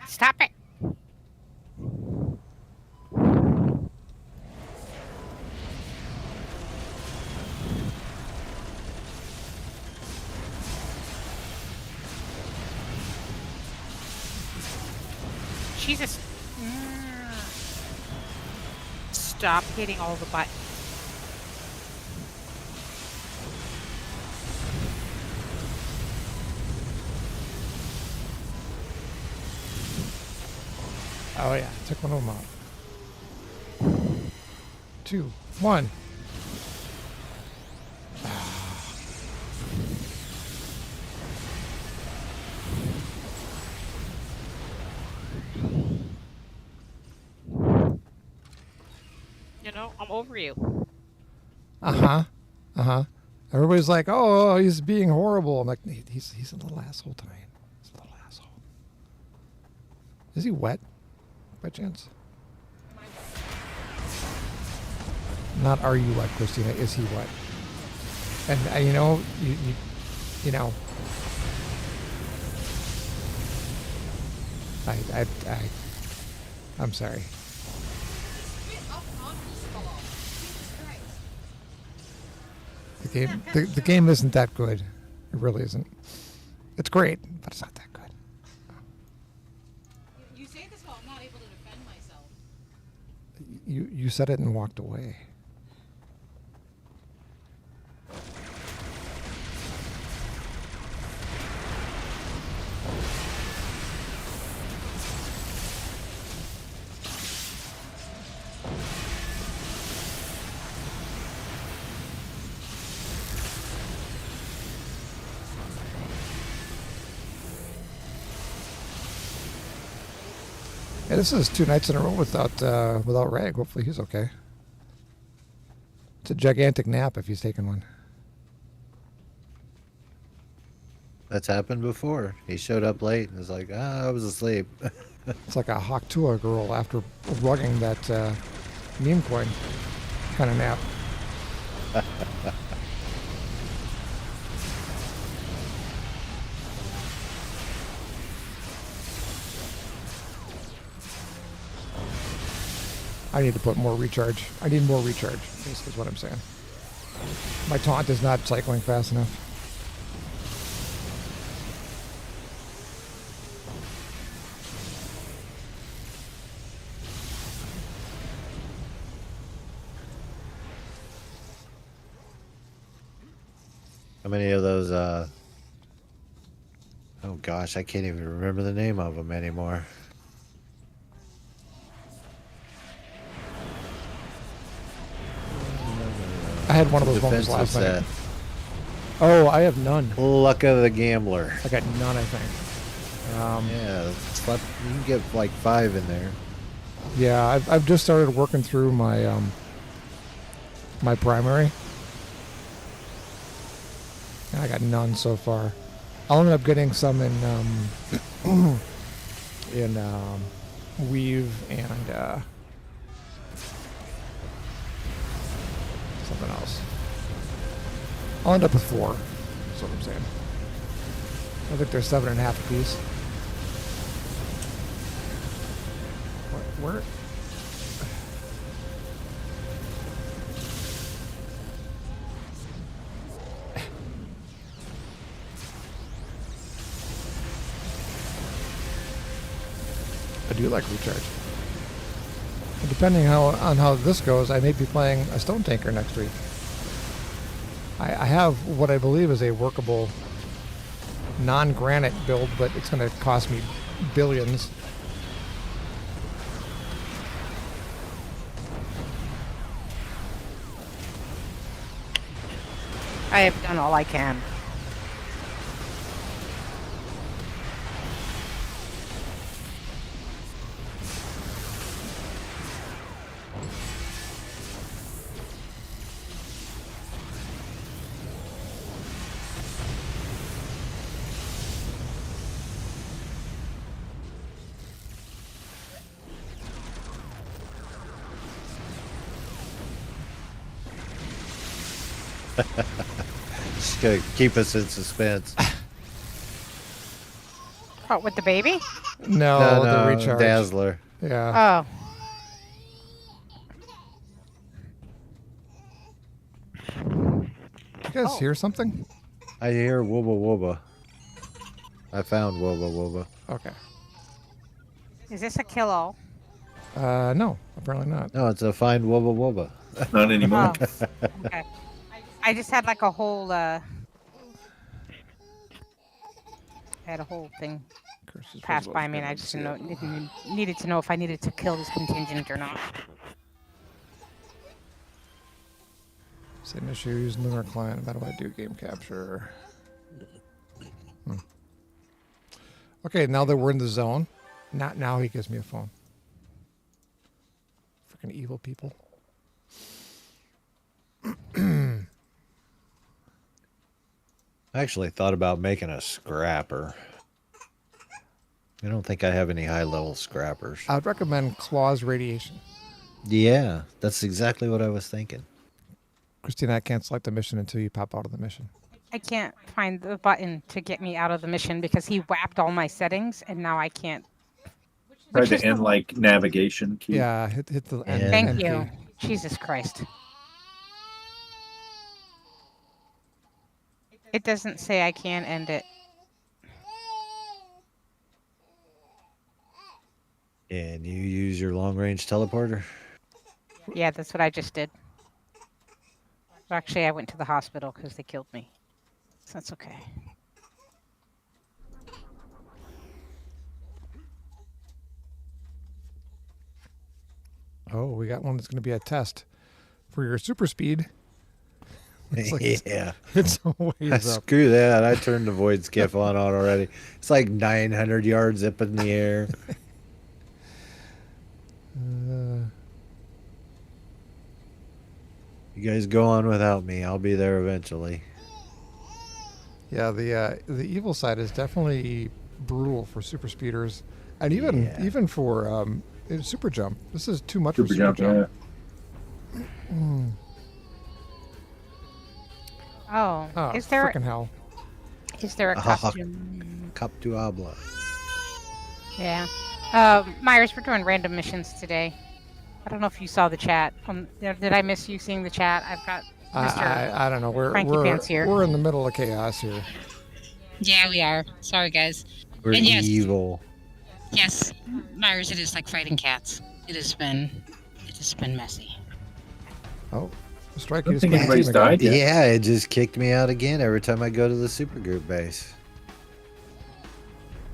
Stop it. Jesus. Stop hitting all the buttons. Oh yeah, took one of them out. 2, 1. You know, I'm over you. Uh-huh. Uh-huh. Everybody's like, oh, he's being horrible. I'm like, he's a little asshole tonight. He's a little asshole. Is he wet, by chance? Not are you wet, Christina? Is he wet? And you know, you know. I'm sorry. The game isn't that good. It really isn't. It's great, but it's not that good. You say this while I'm not able to defend myself. You said it and walked away. Yeah, this is 2 nights in a row without Rag. Hopefully he's okay. It's a gigantic nap if he's taking one. That's happened before. He showed up late and was like, I was asleep. It's like a Haktua girl after rugging that meme coin kind of nap. I need to put more recharge. I need more recharge, basically is what I'm saying. My taunt is not cycling fast enough. How many of those, oh gosh, I can't even remember the name of them anymore. I had one of those moments last Defensive night. set. Oh, I have none. Luck of the Gambler. I got none, I think. Yeah, you can get like 5 in there. Yeah, I've just started working through my my primary. And I got none so far. I'll end up getting some in weave and something else. I'll end up with 4. That's what I'm saying. I think they're 7.5 apiece. Where? I do like recharge. And depending on how this goes, I may be playing a stone tanker next week. I have what I believe is a workable non-granite build, but it's going to cost me billions. I have done all I can. Just gonna keep us in suspense. Oh, with the baby? No, the recharge. Dazzler. Yeah. Oh. You guys hear something? I hear wooba wooba. I found wooba wooba. Okay. Is this a kill-all? No, apparently not. No, it's a fine wooba wooba. Not anymore. Oh, okay. I just had like a whole, I had a whole thing Curses pass visible by if me, you and I didn't just see it. needed to know if I needed to kill this contingent or not. Same issue using lunar client. How do I do game capture? Okay, now that we're in the zone, not now he gives me a phone. Freaking evil people. I actually thought about making a scrapper. I don't think I have any high-level scrappers. I'd recommend Claws Radiation. Yeah, that's exactly what I was thinking. Christina, I can't select a mission until you pop out of the mission. I can't find the button to get me out of the mission because he whapped all my settings, and now I can't. Try Which the is end like navigation key. Yeah, hit the end. Thank end you. key. Jesus Christ. It doesn't say I can end it. And you use your long-range teleporter? Yeah, that's what I just did. Well, actually, I went to the hospital because they killed me. So that's okay. Oh, we got one that's going to be a test for your super speed. It's like Yeah. it's always up. Screw that. I turned the void skiff on already. It's like 900 yards up in the air. You guys go on without me. I'll be there eventually. Yeah, the evil side is definitely brutal for super speeders, and even for super jump. This is too much for super jump. Yeah. Oh, is there frickin' hell? is there a costume? Cap tu habla. Yeah. Myers, we're doing random missions today. I don't know if you saw the chat. Did I miss you seeing the chat? I've got Mr. I don't know. We're Cranky Pants here. We're in the middle of chaos here. Yeah, we are. Sorry, guys. We're And yes. evil. Yes, Myers, it is like fighting cats. It has been messy. Oh, strike! I don't You just think put your anybody's team again. died yet. Yeah, it just kicked me out again every time I go to the supergroup base.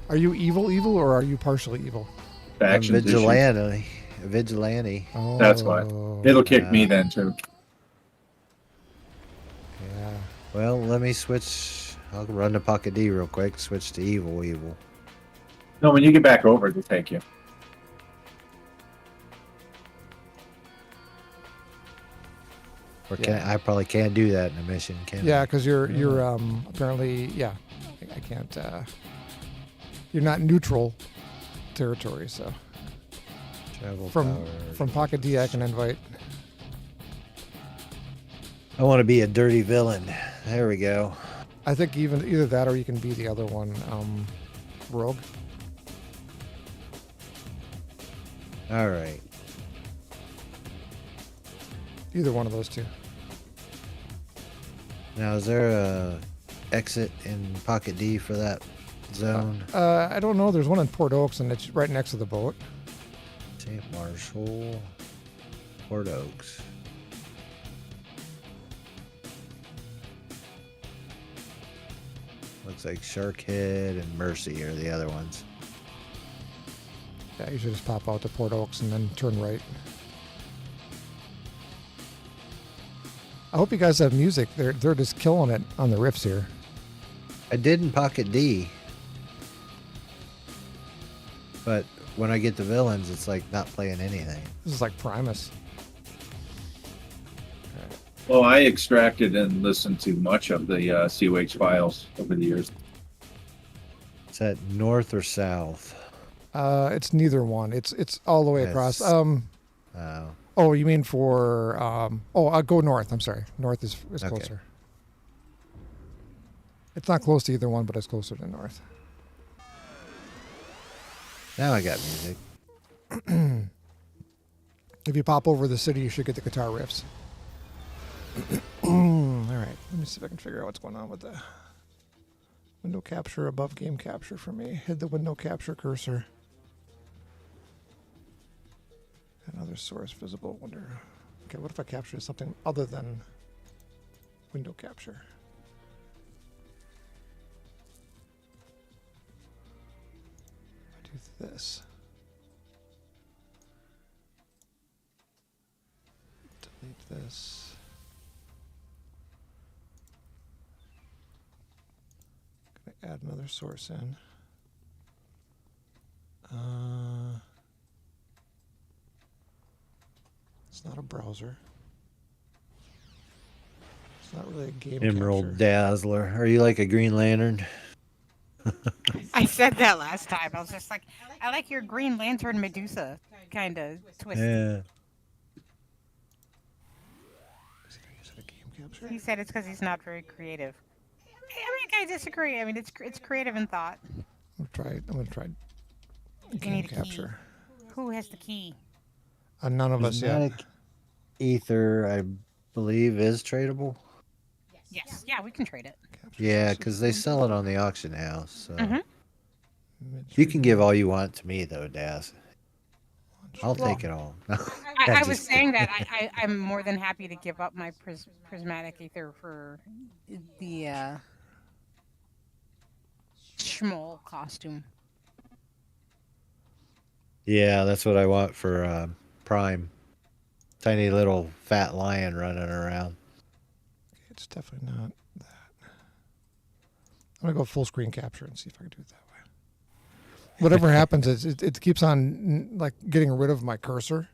Are you evil, or are you partially evil? I'm Factions issue. vigilante. A vigilante. Oh, That's why. It'll kick me then too. Yeah. Well, let me switch. I'll run to Pocket D real quick. Switch to evil. No, when you get back over, it'll take you. Or I probably can't do that in a mission, can Yeah, I? because you're apparently I can't. You're not neutral territory, so Travel from power. Pocket D I can invite. I want to be a dirty villain. There we go. I think either that or you can be the other one, rogue. All right. Either one of those two. Now, is there a exit in Pocket D for that zone? I don't know. There's one in Port Oaks, and it's right next to the boat. St. Marshall, Port Oaks. Looks like Sharkhead and Mercy are the other ones. Yeah, you should just pop out to Port Oaks and then turn right. I hope you guys have music. They're just killing it on the riffs here. I did in Pocket D. But when I get the villains, it's like not playing anything. This is like Primus. Well, I extracted and listened to much of the COH files over the years. Is that north or south? It's neither one. It's all the way across. Oh. Oh, you mean for I'll go north. I'm sorry. North is Okay. closer. It's not close to either one, but it's closer to north. Now I got music. If you pop over the city, you should get the guitar riffs. All right. Let me see if I can figure out what's going on with the window capture above game capture for me. Hid the window capture cursor. Another source visible. Wonder. Okay, what if I capture something other than window capture? I do this. Delete this. Gonna add another source in. It's not a browser. It's not really a game Emerald capture. Dazzler. Are you like a Green Lantern? I said that last time. I was just like, I like your Green Lantern Medusa kind of twist. Yeah. Is it a game capture? He said it's because he's not very creative. I disagree. I mean, it's creative in thought. I'm gonna try You game need a key. capture. Who has the key? None of us yet. Prismatic Ether, I believe, is tradable. Yes. Yeah, we can trade it. Capture Yeah, source because they system. sell it on the auction house. So Mhm. Image you can give all you want to me, though, Daz. launch. I'll take it all. I was saying that I'm more than happy to give up my prismatic ether for the Schmoll costume. Yeah, that's what I want for Prime. Tiny little fat lion running around. It's definitely not that. I'm gonna go full screen capture and see if I can do it that way. Whatever happens is it keeps on like getting rid of my cursor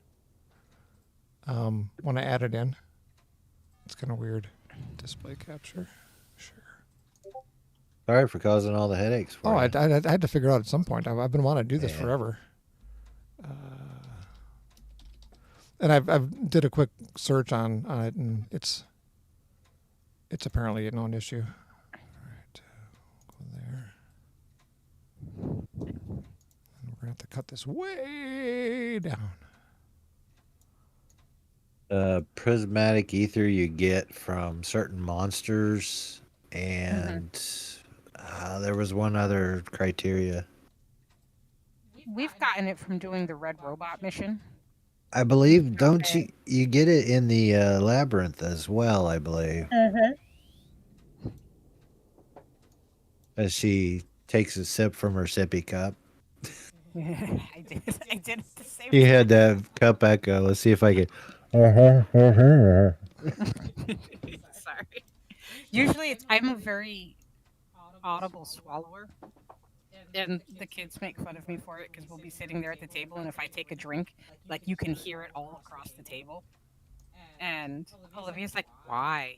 when I add it in. It's kind of weird. Display capture. Sure. Sorry for causing all the headaches for Oh, you. I had to figure out at some point. I've been wanting to do this Yeah. forever. And I've did a quick search on it, and it's apparently no issue. All right, go there. And we're gonna have to cut this way down. Prismatic ether you get from certain monsters, and there was one other criteria. We've gotten it from doing the Red Robot mission. I believe, don't you get it in the labyrinth as well, I believe. As she takes a sip from her sippy cup. I did it the same. You had to have cup echo. Let's see if I can. Sorry. Usually, I'm a very audible swallower, and the kids make fun of me for it because we'll be sitting there at the table, and if I take a drink, like you can hear it all across the table. And Olivia's like, "Why?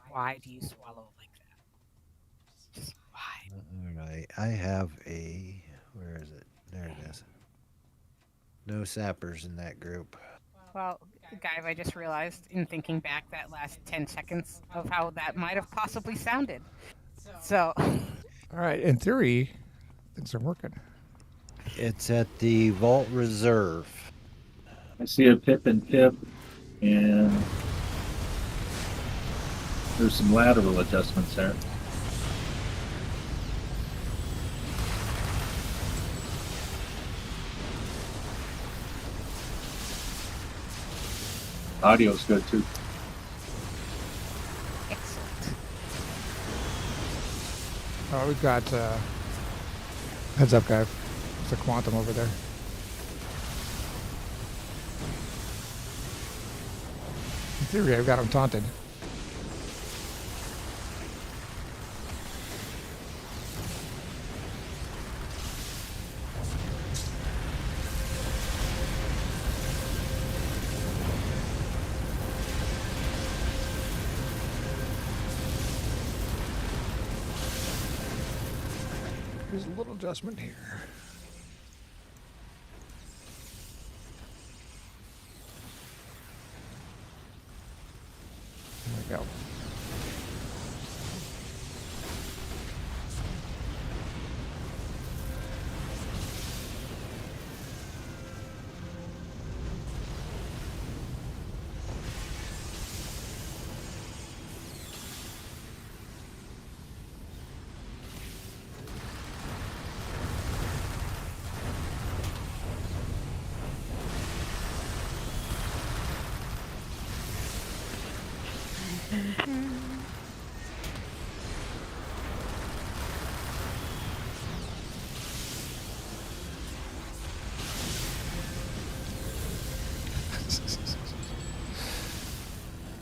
Why do you swallow like that? Just why?" All right. I have a. Where is it? There it is. No sappers in that group. Well, guy, I just realized in thinking back that last 10 seconds of how that might have possibly sounded. So, All right, in theory, things are working. It's at the Vault Reserve. I see a Pip and Pip, and there's some lateral adjustments there. Audio's good too. Excellent. Oh, we've got heads up, guy. It's a quantum over there. In theory, I've got him taunted. There's a little adjustment here. There we go.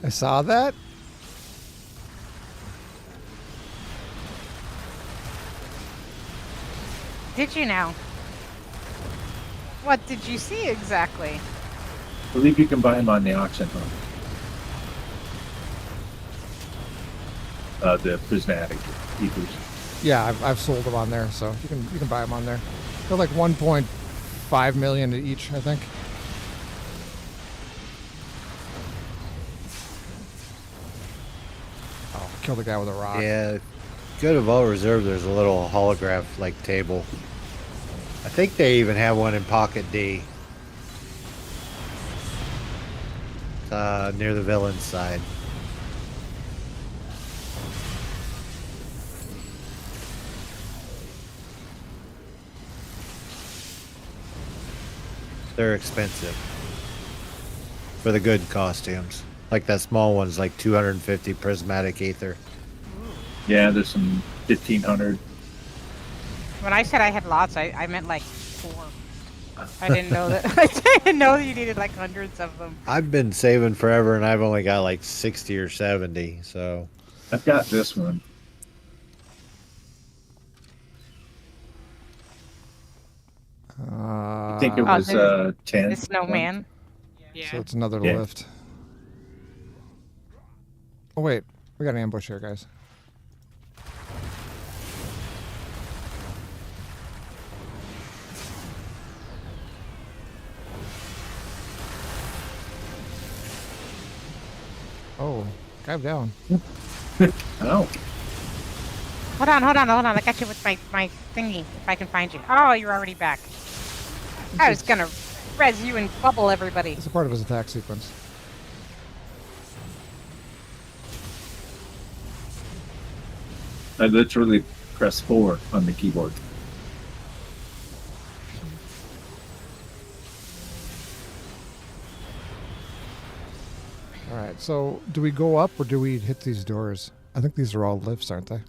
I saw that. Did you now? What did you see exactly? I believe you can buy them on the auction house. The prismatic ethers. Yeah, I've sold them on there, so you can buy them on there. They're like 1.5 million each, I think. Oh, killed the guy with a rock. Yeah, go to Vault Reserve. There's a little holograph like table. I think they even have one in Pocket D. Near the villain side. They're expensive for the good costumes. Like that small one's like 250 prismatic ether. Yeah, there's some 1,500. When I said I had lots, I meant like 4. I didn't know that. I didn't know that you needed like hundreds of them. I've been saving forever and I've only got like 60 or 70, so. I've got this one. I think it was 10. The snowman. Yeah. So it's another Yeah. lift. Oh wait, we got an ambush here, guys. Oh, dive down. Oh, Hold on. I got you with my thingy, if I can find you. Oh, you're already back. I was gonna res you and bubble everybody. It's a part of his attack sequence. I literally pressed 4 on the keyboard. All right, so do we go up or do we hit these doors? I think these are all lifts, aren't they?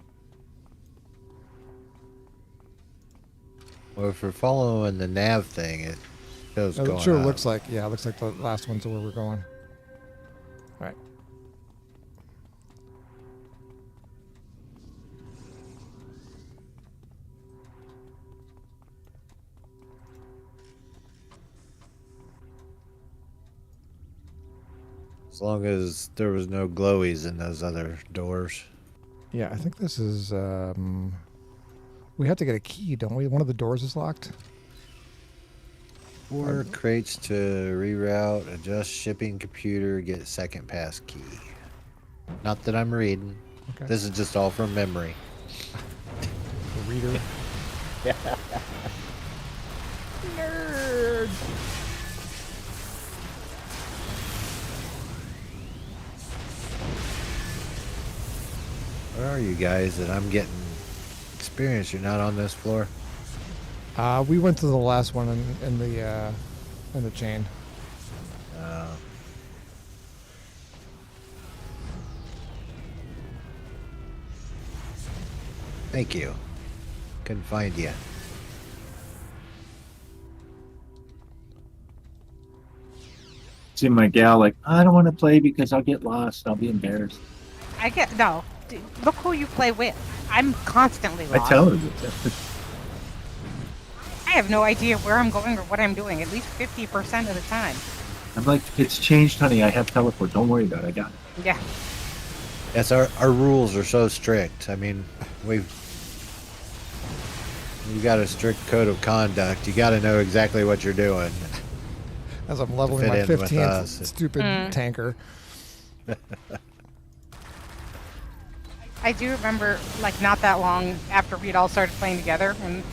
Well, if we're following the nav thing, it shows It going sure up. looks like, yeah, it looks like the last one's where we're going. All right. As long as there was no glowies in those other doors. Yeah, I think this is, we have to get a key, don't we? One of the doors is locked. 4 crates to reroute, adjust shipping computer, get second pass key. Not that I'm reading. Okay. This is just all from memory. The reader. Nerd! Where are you guys that I'm getting experience? You're not on this floor? We went to the last one in the chain. Thank you. Couldn't find you. See my gal like, I don't want to play because I'll get lost. I'll be embarrassed. I get no. Look who you play with. I'm constantly lost. I tell her. I have no idea where I'm going or what I'm doing. At least 50% of the time. I'm like, it's changed, honey. I have teleport. Don't worry about it. I got it. Yeah. Yes, our rules are so strict. I mean, you got a strict code of conduct. You got to know exactly what you're doing. As I'm leveling fit my in with 15th us. stupid tanker. I do remember, like, not that long after we'd all started playing together, and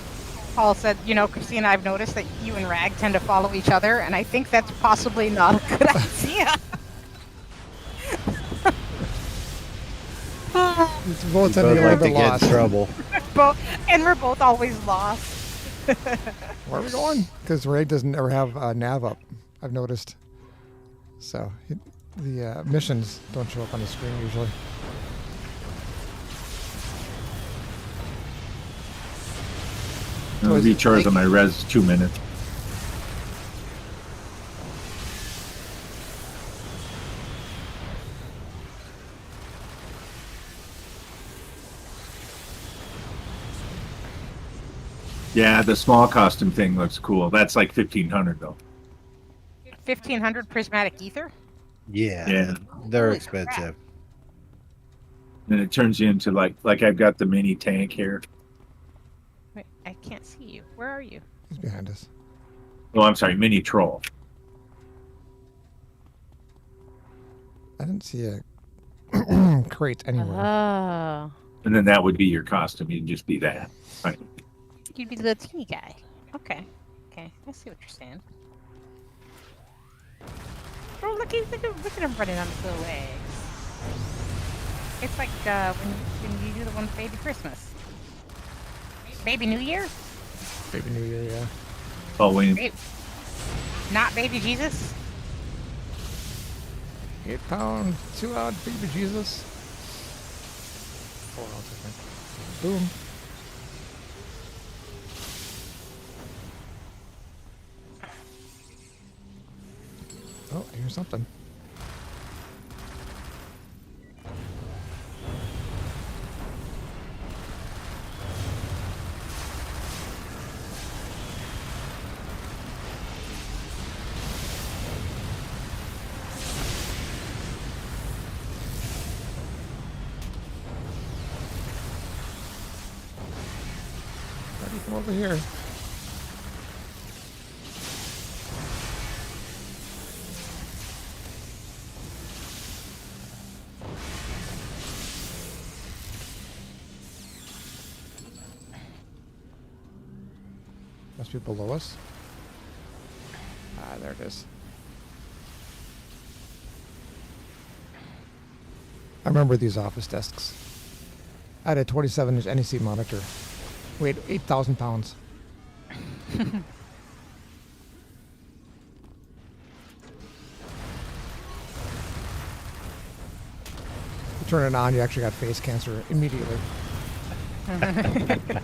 Paul said, you know, Christine, I've noticed that you and Rag tend to follow each other, and I think that's possibly not a good idea. It's both We tend to both be a like little to bit get lost. in trouble. And we're both always lost. Where are we going? Because Ray doesn't ever have nav up, I've noticed. So the missions don't show up on the screen usually. I'll recharge on my res 2 minutes. Yeah, the small costume thing looks cool. That's like 1,500 though. 1,500 prismatic ether? Yeah, Yeah. they're Holy expensive. crap. And it turns you into like I've got the mini tank here. Wait, I can't see you. Where are you? He's behind us. Oh, I'm sorry, mini troll. I didn't see a crate anywhere. Oh. And then that would be your costume. You'd just be that. Right. You'd be the little teeny guy. Okay. Okay. I see what you're saying. Oh, look at him running on his little legs. It's like when you do the one for Baby Christmas. Baby New Year? Baby New Year, yeah. Oh, wait. Not Baby Jesus? 8 pound, 2 ounce baby Jesus. 4 ounce, I think. Boom. Oh, here's something. Ready, come over here. Must be below us. Ah, there it is. I remember these office desks. I had a 27-inch NEC monitor. Weighed 8,000 pounds. You turn it on, you actually got face cancer immediately. You can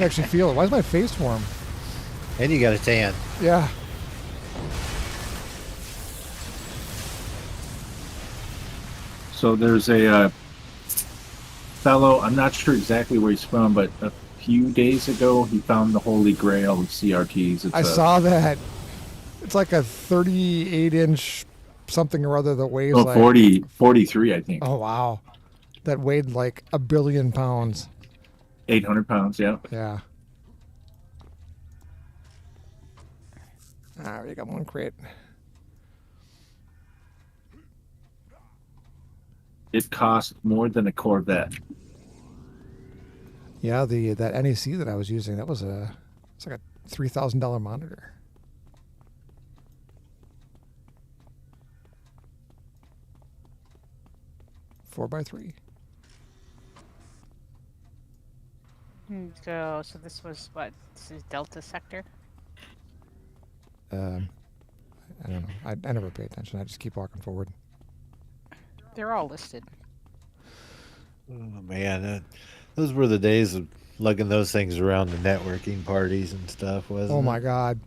actually feel it. Why is my face warm? And you got a tan. Yeah. So there's a fellow, I'm not sure exactly where he's from, but a few days ago he found the Holy Grail of CRTs. I saw that. It's like a 38-inch something or other that weighs Oh, like 43, I think. Oh, wow. That weighed like 1 billion pounds. 800 pounds, yeah. Yeah. Ah, we got one crate. It cost more than a Corvette. Yeah, that NEC that I was using, it's like a $3,000 monitor. Four by 3. So this was what? This is Delta Sector? I don't know. I never pay attention. I just keep walking forward. They're all listed. Oh man, Those were the days of lugging those things around to networking parties and stuff, wasn't Oh my it? God.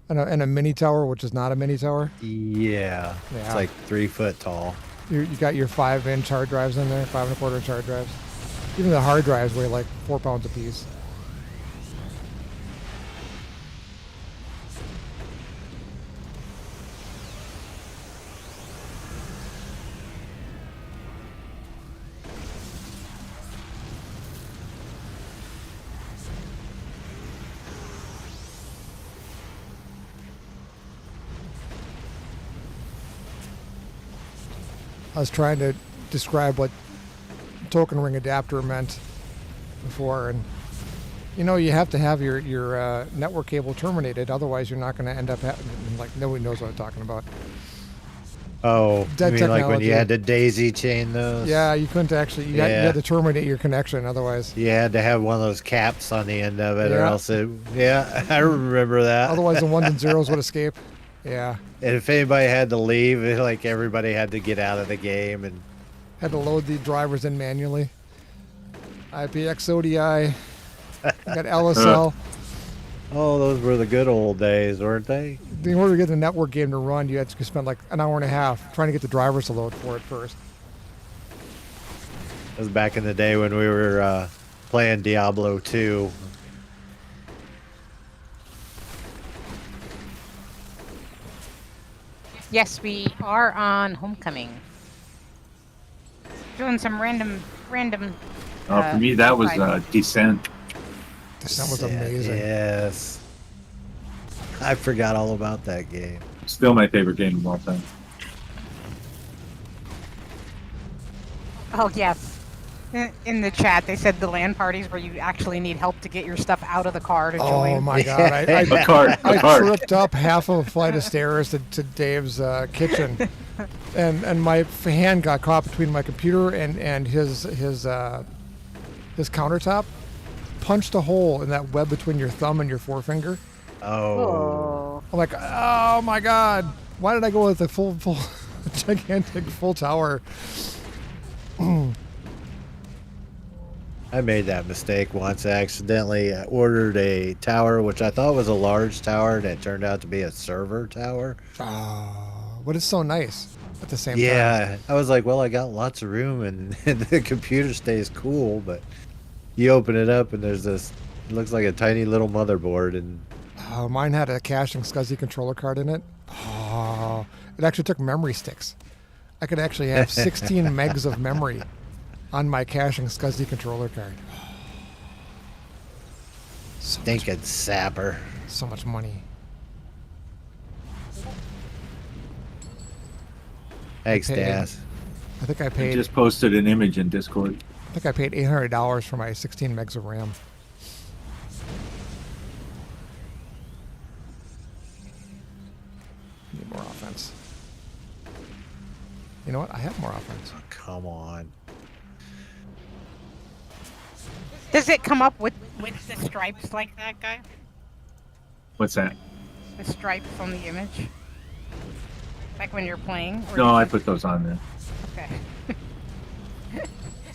And a mini tower, which is not a mini tower. Yeah. It's Yeah. like 3 foot tall. You got your 5-inch hard drives in there, 5 1/4 inch hard drives. Even the hard drives weigh like 4 pounds a piece. I was trying to describe what token ring adapter meant before, and you have to have your network cable terminated, otherwise you're not going to end up having, like, nobody knows what I'm talking about. Oh, Dead you mean like when you technology. had to daisy chain those? Yeah, you couldn't actually. You Yeah. had to terminate your connection, otherwise. You had to have one of those caps on the end of it, or Yeah. else it. Yeah, I remember that. Otherwise, the ones and zeros would escape. Yeah, And if anybody had to leave, like everybody had to get out of the game, and had to load the drivers in manually. IPX ODI. Got LSL. oh, those were the good old days, weren't they? In order to get the network game to run, you had to spend like an hour and a half trying to get the drivers to load for it first. That was back in the day when we were playing Diablo 2. Yes, we are on Homecoming. Doing some random. For me, that was fighting. Descent. That was Yeah, amazing. Yes. I forgot all about that game. Still my favorite game of all time. Oh yes. In the chat, they said the LAN parties where you actually need help to get your stuff out of the car to join. Oh my God! I A cart. A I cart. tripped up half of a flight of stairs to Dave's kitchen, and my hand got caught between my computer and his countertop. Punched a hole in that web between your thumb and your forefinger. Oh. I'm like, oh my God! Why did I go with the full gigantic full tower? I made that mistake once. I accidentally ordered a tower, which I thought was a large tower, and it turned out to be a server tower. Oh, but it's so nice at the same time. Yeah, I was like, well, I got lots of room, and the computer stays cool, but you open it up, and there's this, it looks like a tiny little motherboard, and Oh, mine had a caching SCSI controller card in it. Oh, it actually took memory sticks. I could actually have 16 megs of memory on my caching SCSI controller card. stinking sapper. So much money. Thanks, Okay. Das. I think I I paid. just posted an image in Discord. I think I paid $800 for my 16 megs of RAM. Need more offense. You know what? I have more offense. Oh, come on. Does it come up with the stripes like that, guy? What's that? The stripes on the image? Like when you're playing? Or No, does I it- put those on there. Okay.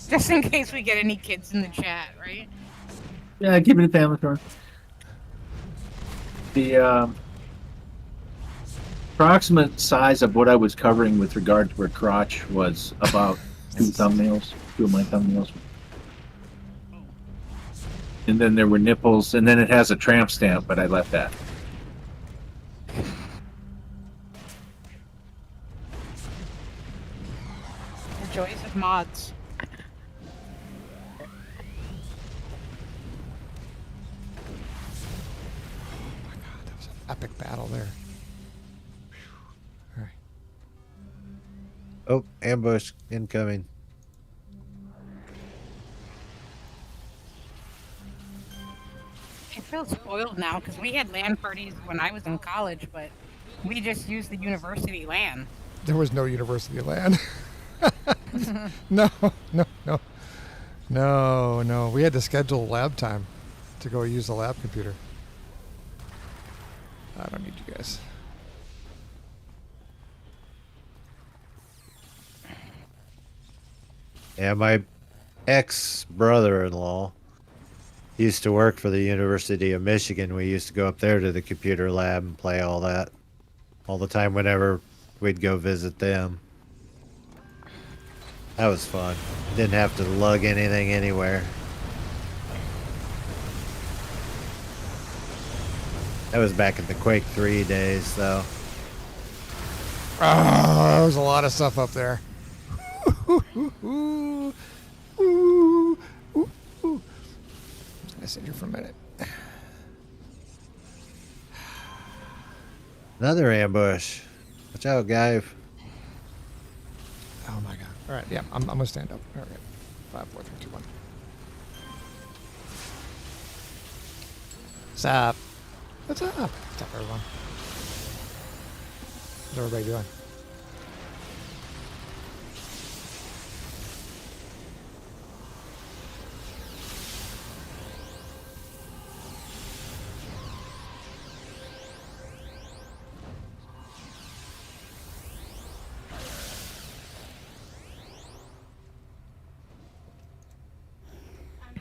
Just in case we get any kids in the chat, right? Yeah, keep it a family friend. The approximate size of what I was covering with regard to her crotch was about two of my thumbnails. And then there were nipples, and then it has a tramp stamp, but I left that. The joys of mods. That was an epic battle there. All right. Oh, ambush incoming. I feel spoiled now because we had LAN parties when I was in college, but we just used the university LAN. There was no university land. No. We had to schedule lab time to go use the lab computer. I don't need you guys. Yeah, my ex-brother-in-law used to work for the University of Michigan. We used to go up there to the computer lab and play all that all the time whenever we'd go visit them. That was fun. Didn't have to lug anything anywhere. That was back in the Quake 3 days, though. Oh, there was a lot of stuff up there. I sit here for a minute. Another ambush. Watch out, guy. Oh my god. All right, yeah, I'm gonna stand up. All right, 5, 4, 3, 2, 1. What's up? What's up? What's up, everyone? What's everybody doing?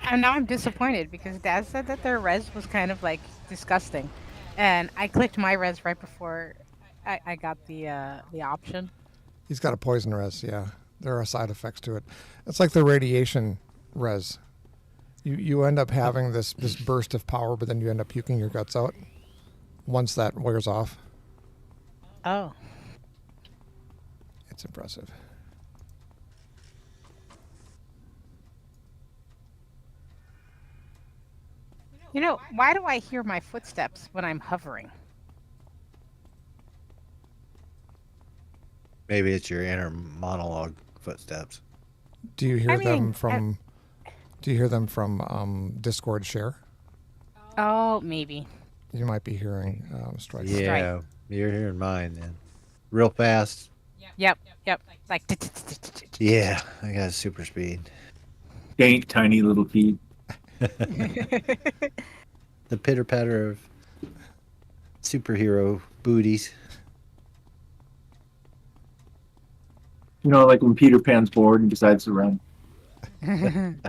And now I'm disappointed because Dad said that their res was kind of like disgusting, and I clicked my res right before I got the option. He's got a poison res, yeah. There are side effects to it. It's like the radiation res. You end up having this burst of power, but then you end up puking your guts out once that wears off. Oh. It's impressive. You know, why do I hear my footsteps when I'm hovering? Maybe it's your inner monologue footsteps. Do you hear I mean, them from? Do you hear them from Discord share? Oh, maybe. You might be hearing strike. Yeah, you're hearing mine then. Real fast. Yep. Like. Yeah, I got super speed. Faint, tiny little feet. The pitter patter of superhero booties. You know, like when Peter Pan's bored and decides to run. I'm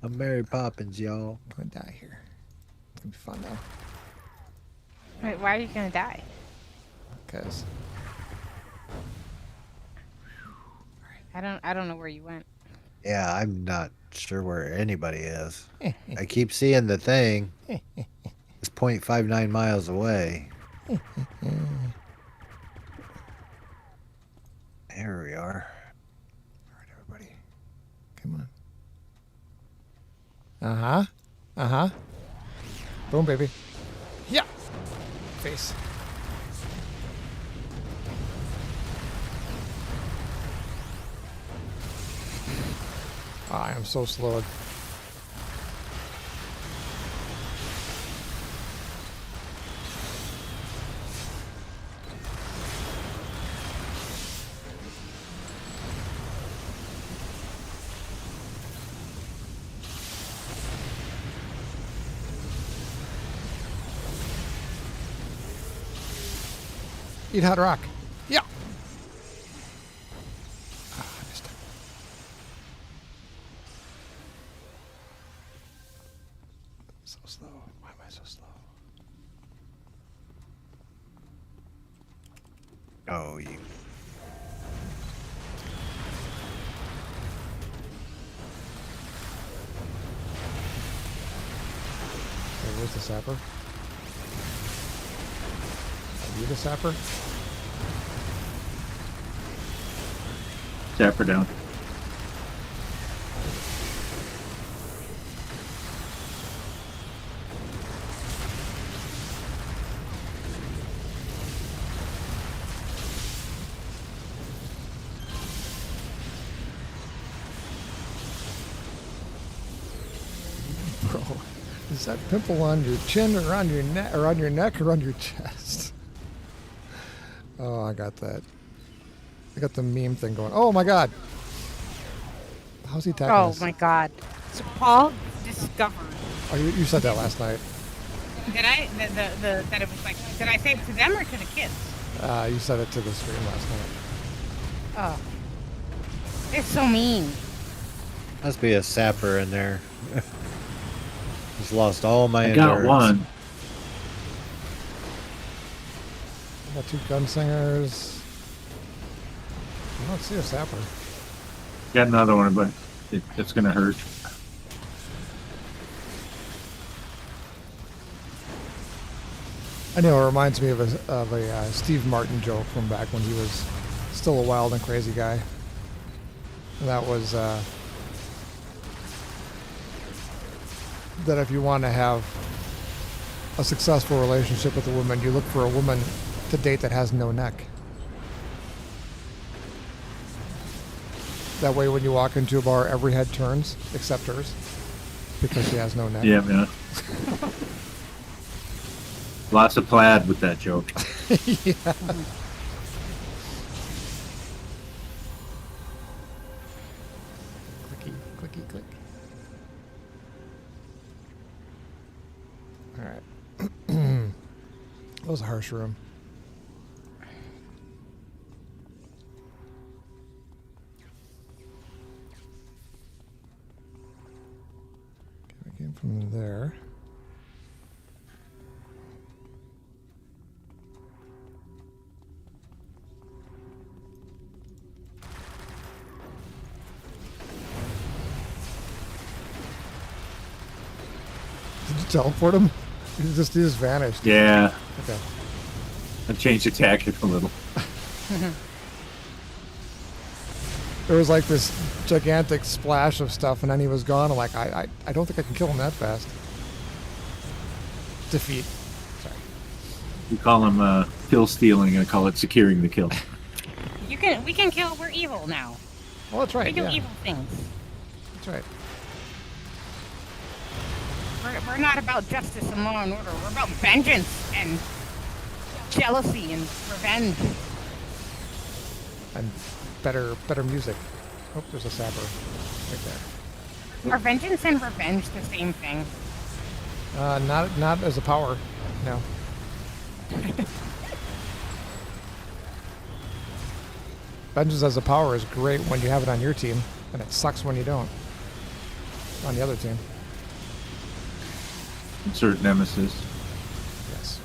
Mary Poppins, y'all. I'm gonna die here. It's gonna be fun though. Wait, why are you gonna die? Because I don't know where you went. Yeah, I'm not sure where anybody is. I keep seeing the thing. It's 0.59 miles away. There we are. all right, everybody, come on. Boom, baby. Yeah. Face. I am so slowed. Eat hot rock. Yeah. I missed it. So slow. Why am I so slow? Oh, you. Okay, where's the sapper? Are you the sapper? Tap her down. Bro, is that pimple on your chin or on your neck or on your neck or on your chest? Oh, I got that. I got the meme thing going. Oh my god. How's he tackling Oh us? my god. So Paul discovered. Oh, you said that last night. Did I? That it was like. Did I say it to them or to the kids? You said it to the stream last night. Oh. It's so mean. Must be a sapper in there. Just lost all my I got endurance. one. I got 2 gunslingers. I don't see a sapper. Got another one, but it's gonna hurt. I know it reminds me of a Steve Martin joke from back when he was still a wild and crazy guy. And that was that if you want to have a successful relationship with a woman, you look for a woman to date that has no neck. That way when you walk into a bar, every head turns, except hers, because she has no neck. Yeah, man. Lots of plaid with that joke. Yeah. Clicky, clicky, click. All right. That was a harsh room. Okay, we came from there. Did you teleport him? He just vanished. Yeah, Okay. I changed the tactic a little. There was like this gigantic splash of stuff, and then he was gone. I'm like, I don't think I can kill him that fast. Defeat. Sorry. We call him kill stealing. I call it securing the kill. We can kill. We're evil now. Well, that's right. We do Yeah, evil things. that's right. We're not about justice and law and order. We're about vengeance and jealousy and revenge. And better music. Oh, there's a sapper right there. Are vengeance and revenge the same thing? Not as a power. No. Vengeance as a power is great when you have it on your team, and it sucks when you don't. On the other team. Insert nemesis. Yes.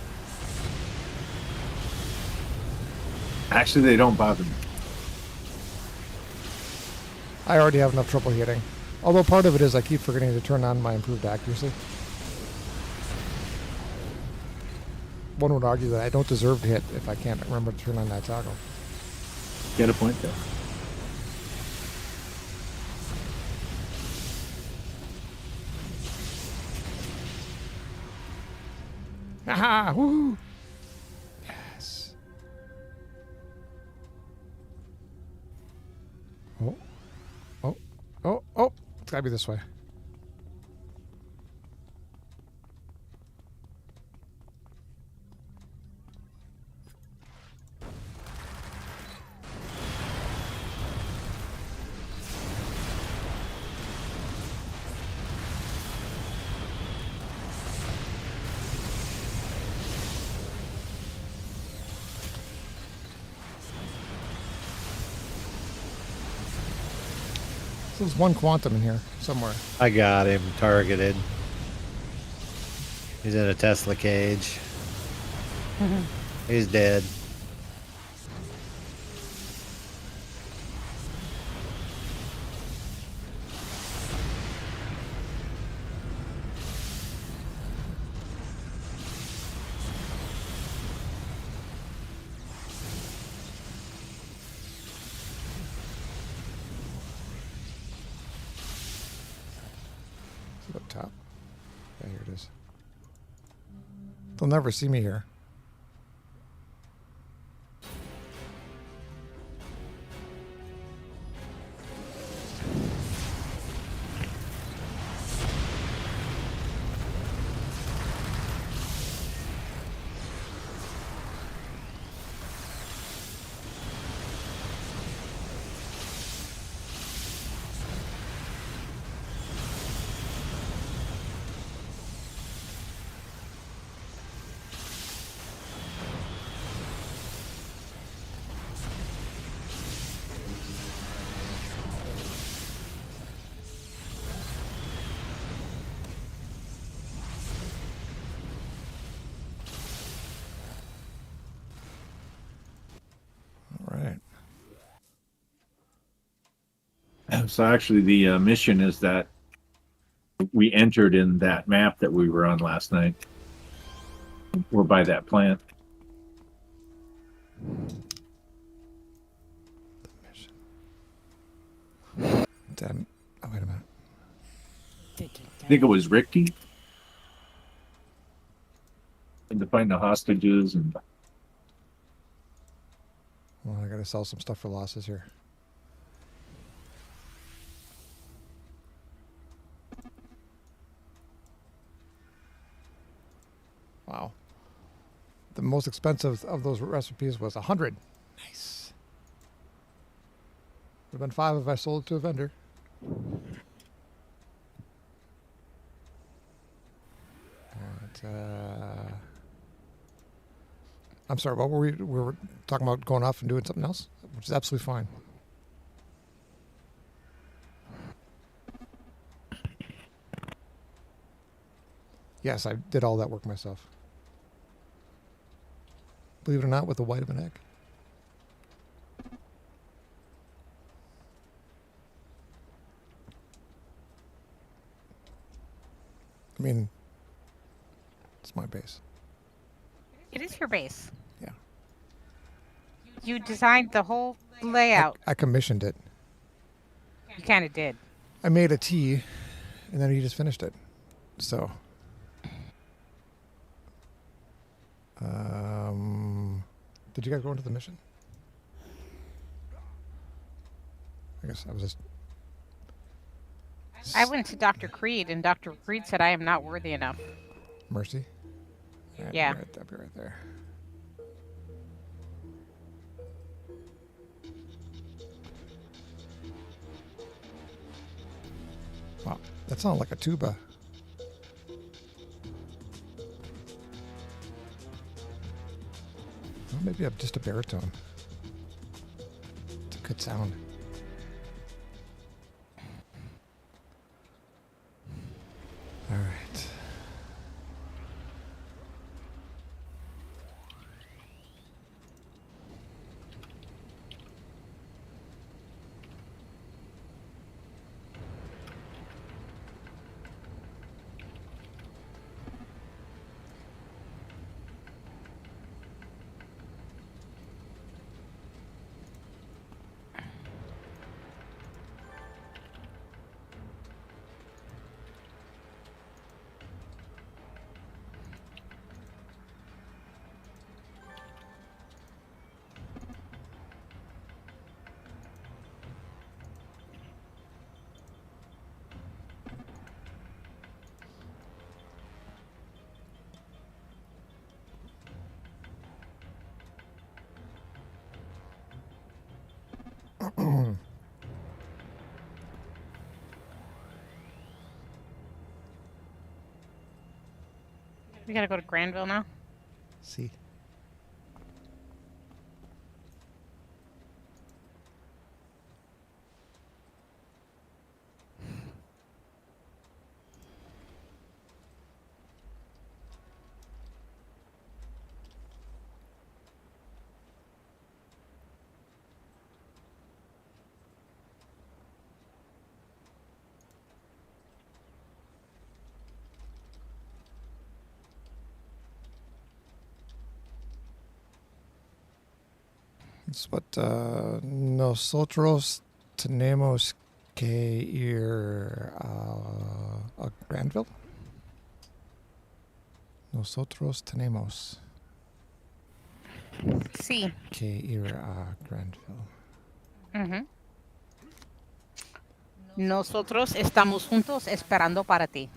Actually, they don't bother me. I already have enough trouble hitting. Although part of it is I keep forgetting to turn on my improved accuracy. One would argue that I don't deserve to hit if I can't remember to turn on that toggle. Get a point there. Aha! Woo! Yes. Oh! It's gotta be this way. So there's one quantum in here somewhere. I got him targeted. He's in a Tesla cage. He's dead. Is it up top? Yeah, here it is. They'll never see me here. So actually, the mission is that we entered in that map that we were on last night. We're by that plant. Damn. Oh, wait a minute. I think it was Ricky. And to find the hostages and Well, I gotta sell some stuff for losses here. Wow. The most expensive of those recipes was 100. Nice. Would have been 5 if I sold it to a vendor. I'm sorry, what were we were talking about going off and doing something else, which is absolutely fine. Yes, I did all that work myself. Believe it or not, with the white of an egg. I mean, it's my base. It is your base. Yeah. You designed the whole layout. I commissioned it. You kind of did. I made a tea, and then he just finished it. So, did you guys go into the mission? I guess I was just. I went to Dr. Creed, and Dr. Creed said I am not worthy enough. Mercy? Yeah. I'll be right there. Wow, that sounded like a tuba. Well, maybe I'm just a baritone. It's a good sound. All right. We gotta go to Granville now. See. It's what nosotros tenemos que ir a Granville. Nosotros tenemos Sí. que ir a Granville. Ujú. Nosotros estamos juntos esperando para ti.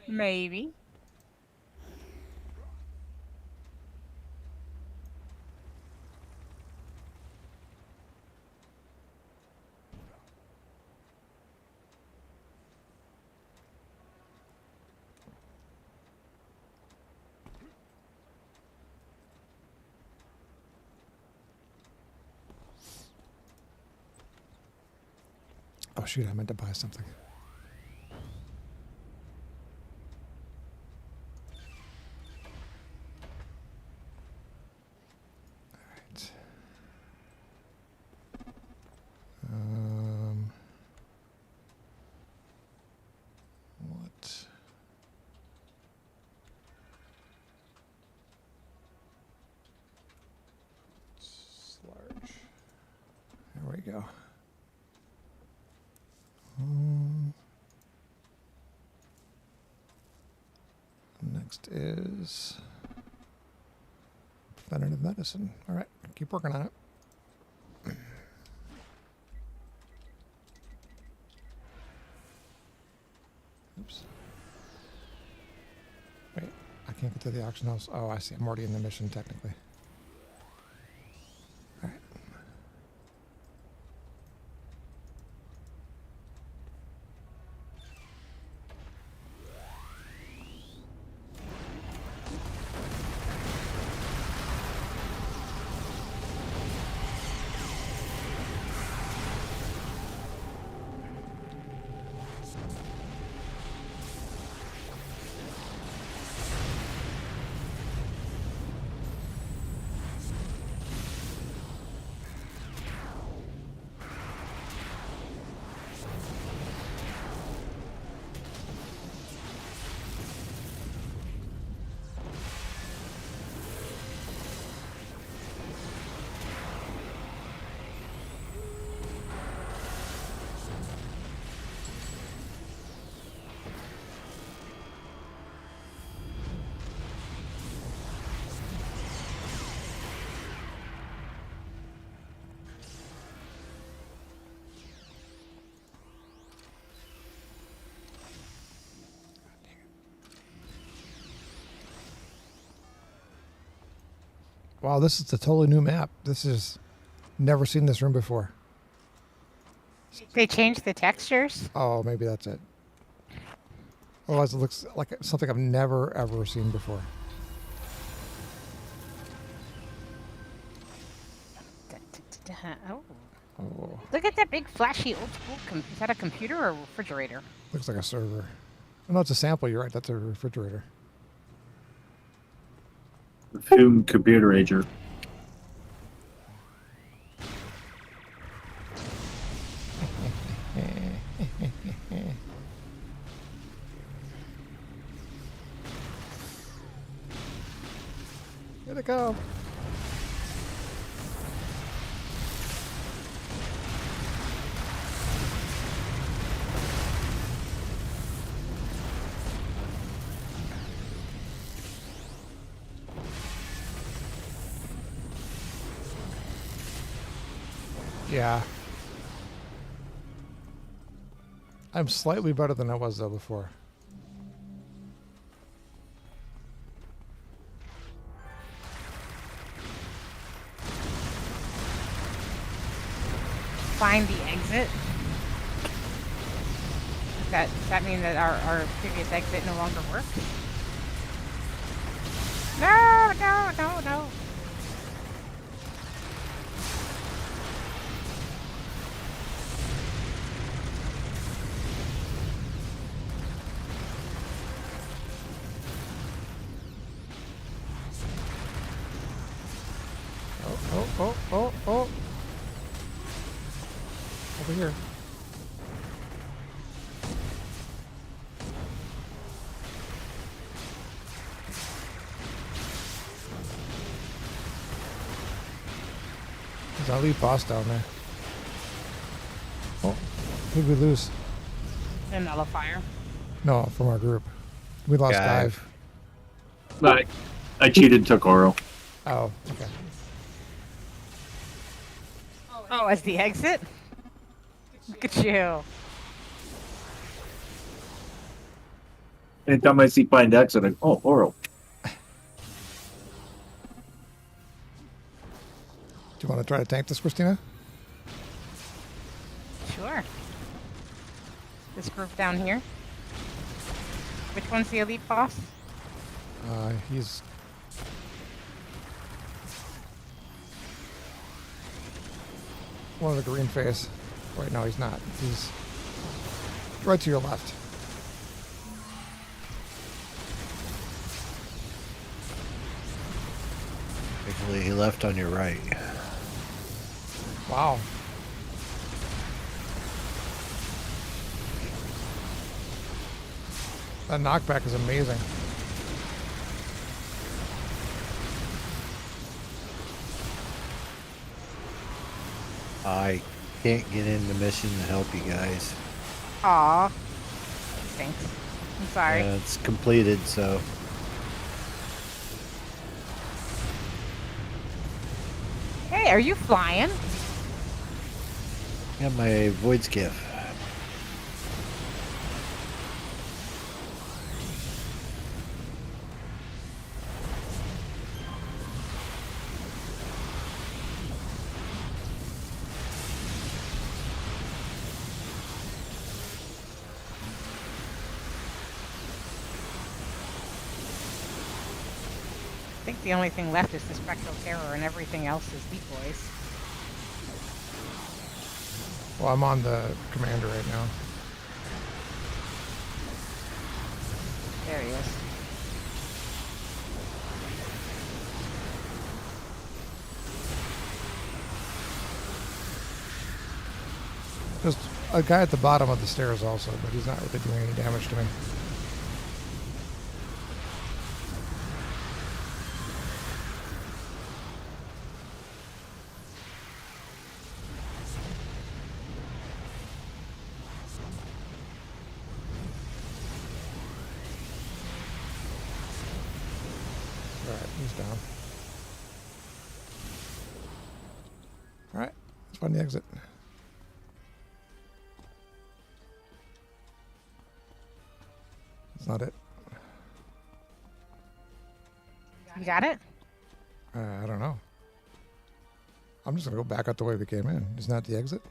Maybe. Oh shoot! I meant to buy something. All right. What? Slarge. There we go. Next is preventative medicine. All right, keep working on it. Oops. Wait, I can't get to the auction house. Oh, I see. I'm already in the mission technically. All right. Wow, this is a totally new map. This is never seen this room before. They changed the textures. Oh, maybe that's it. Otherwise, it looks like something I've never ever seen before. Oh. Oh, Look at that big flashy old school. Is that a computer or a refrigerator? looks like a server. Oh, no, it's a sample. You're right. That's a refrigerator. Fume computer ager. Here they come. Yeah. I'm slightly better than I was, though, before. Find the exit. Does that mean that our previous exit no longer works? No, no, no, no. Oh. Over here. There's our lead boss down there. Oh, who'd we lose? The nullifier. No, from our group. We lost Dive. Dive. I cheated, took Oro. Oh, okay. Oh, as the exit? Look at you. Anytime I see find exit, I go, oh, Oro. Do you want to try to tank this, Christina? Sure. This group down here. Which one's the elite boss? He's... one of the green face. Wait, no, he's not. He's Right to your left. Actually, he left on your right. Wow. That knockback is amazing. I can't get in the mission to help you guys. Aw. Thanks. I'm sorry. It's completed, so Hey, are you flying? got my void skiff. I think the only thing left is the spectral terror, and everything else is decoys. Well, I'm on the commander right now. There he is. Just a guy at the bottom of the stairs also, but he's not really doing any damage to me. Alright, he's down. Alright, let's find the exit. That's not it. You got it? I don't know. I'm just gonna go back out the way we came in. Isn't that the exit?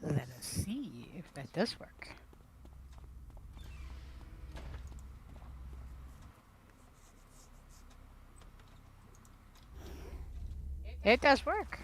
Let us see if that does work. It does work.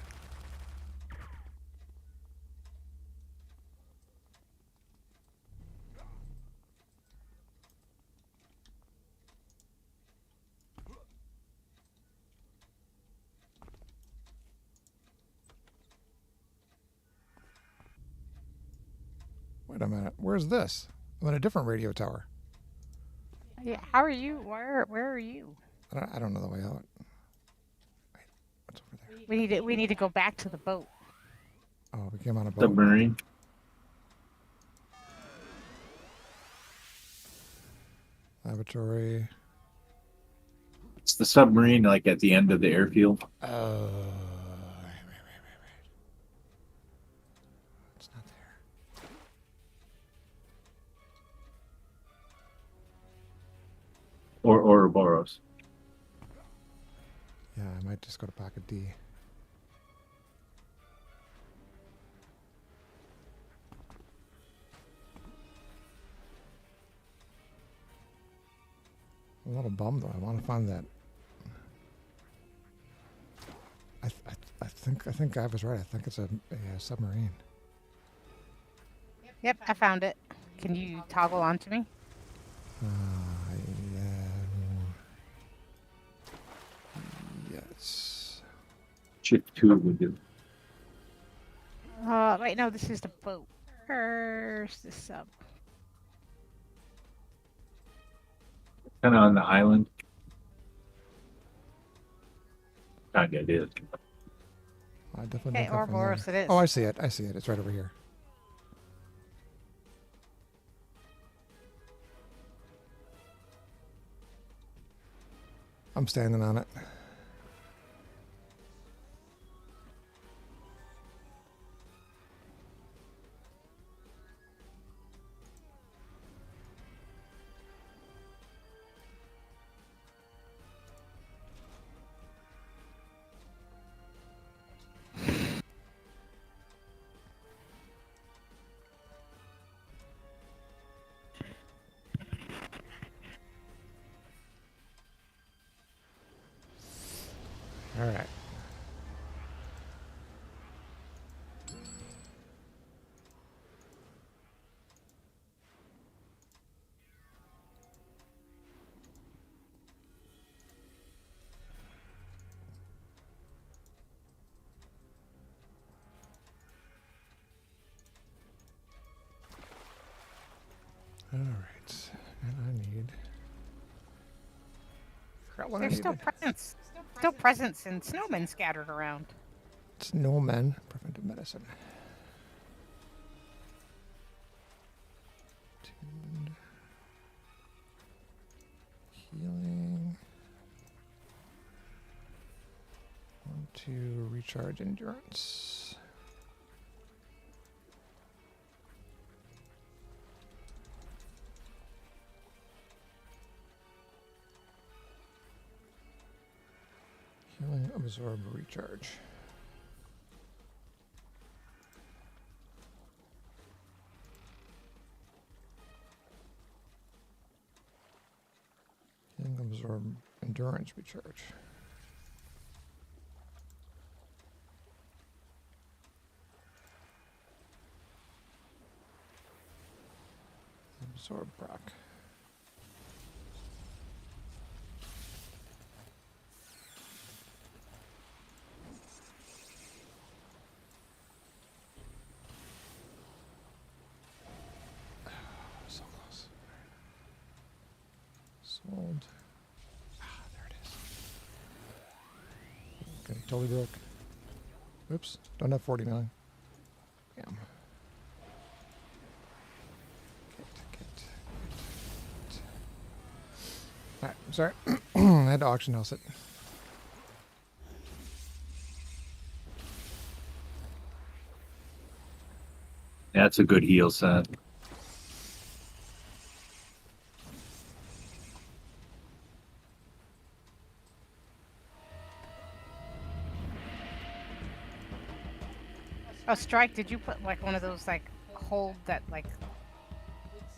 Wait a minute. Where's this? I'm in a different radio tower. Yeah, how are you? Where are you? I don't know the way out. Wait, what's over there? We need to go back to the boat. Oh, we came on a boat. Submarine. Laboratory. It's the submarine, like at the end of the airfield. Wait. It's not there. Or Ouroboros. Yeah, I might just go to pocket D. I'm a little bummed though. I want to find that. I think I was right. I think it's a submarine. Yep, I found it. Can you toggle onto me? Yeah. Yes. Shift 2 would do. Wait, no, this is the boat. Where's the sub? Kind of on the island. Kind of is. I definitely Okay, don't come from Ouroboros there. it is. Oh, I see it. I see it. It's right over here. I'm standing on it. right. All right. And I need. Forgot what I There's still needed. presents and snowmen scattered around. Snowmen, preventive medicine. Tuned. Healing. Want to recharge endurance. Healing, absorb, recharge. Healing, absorb, endurance, recharge. Absorb proc. So close. Sold. There it is. Okay, totally broke. Oops, don't have 40 million. Damn. Get. Alright, sorry. I had to auction house it. That's a good heal set. Oh, Strike, did you put like one of those like hold that like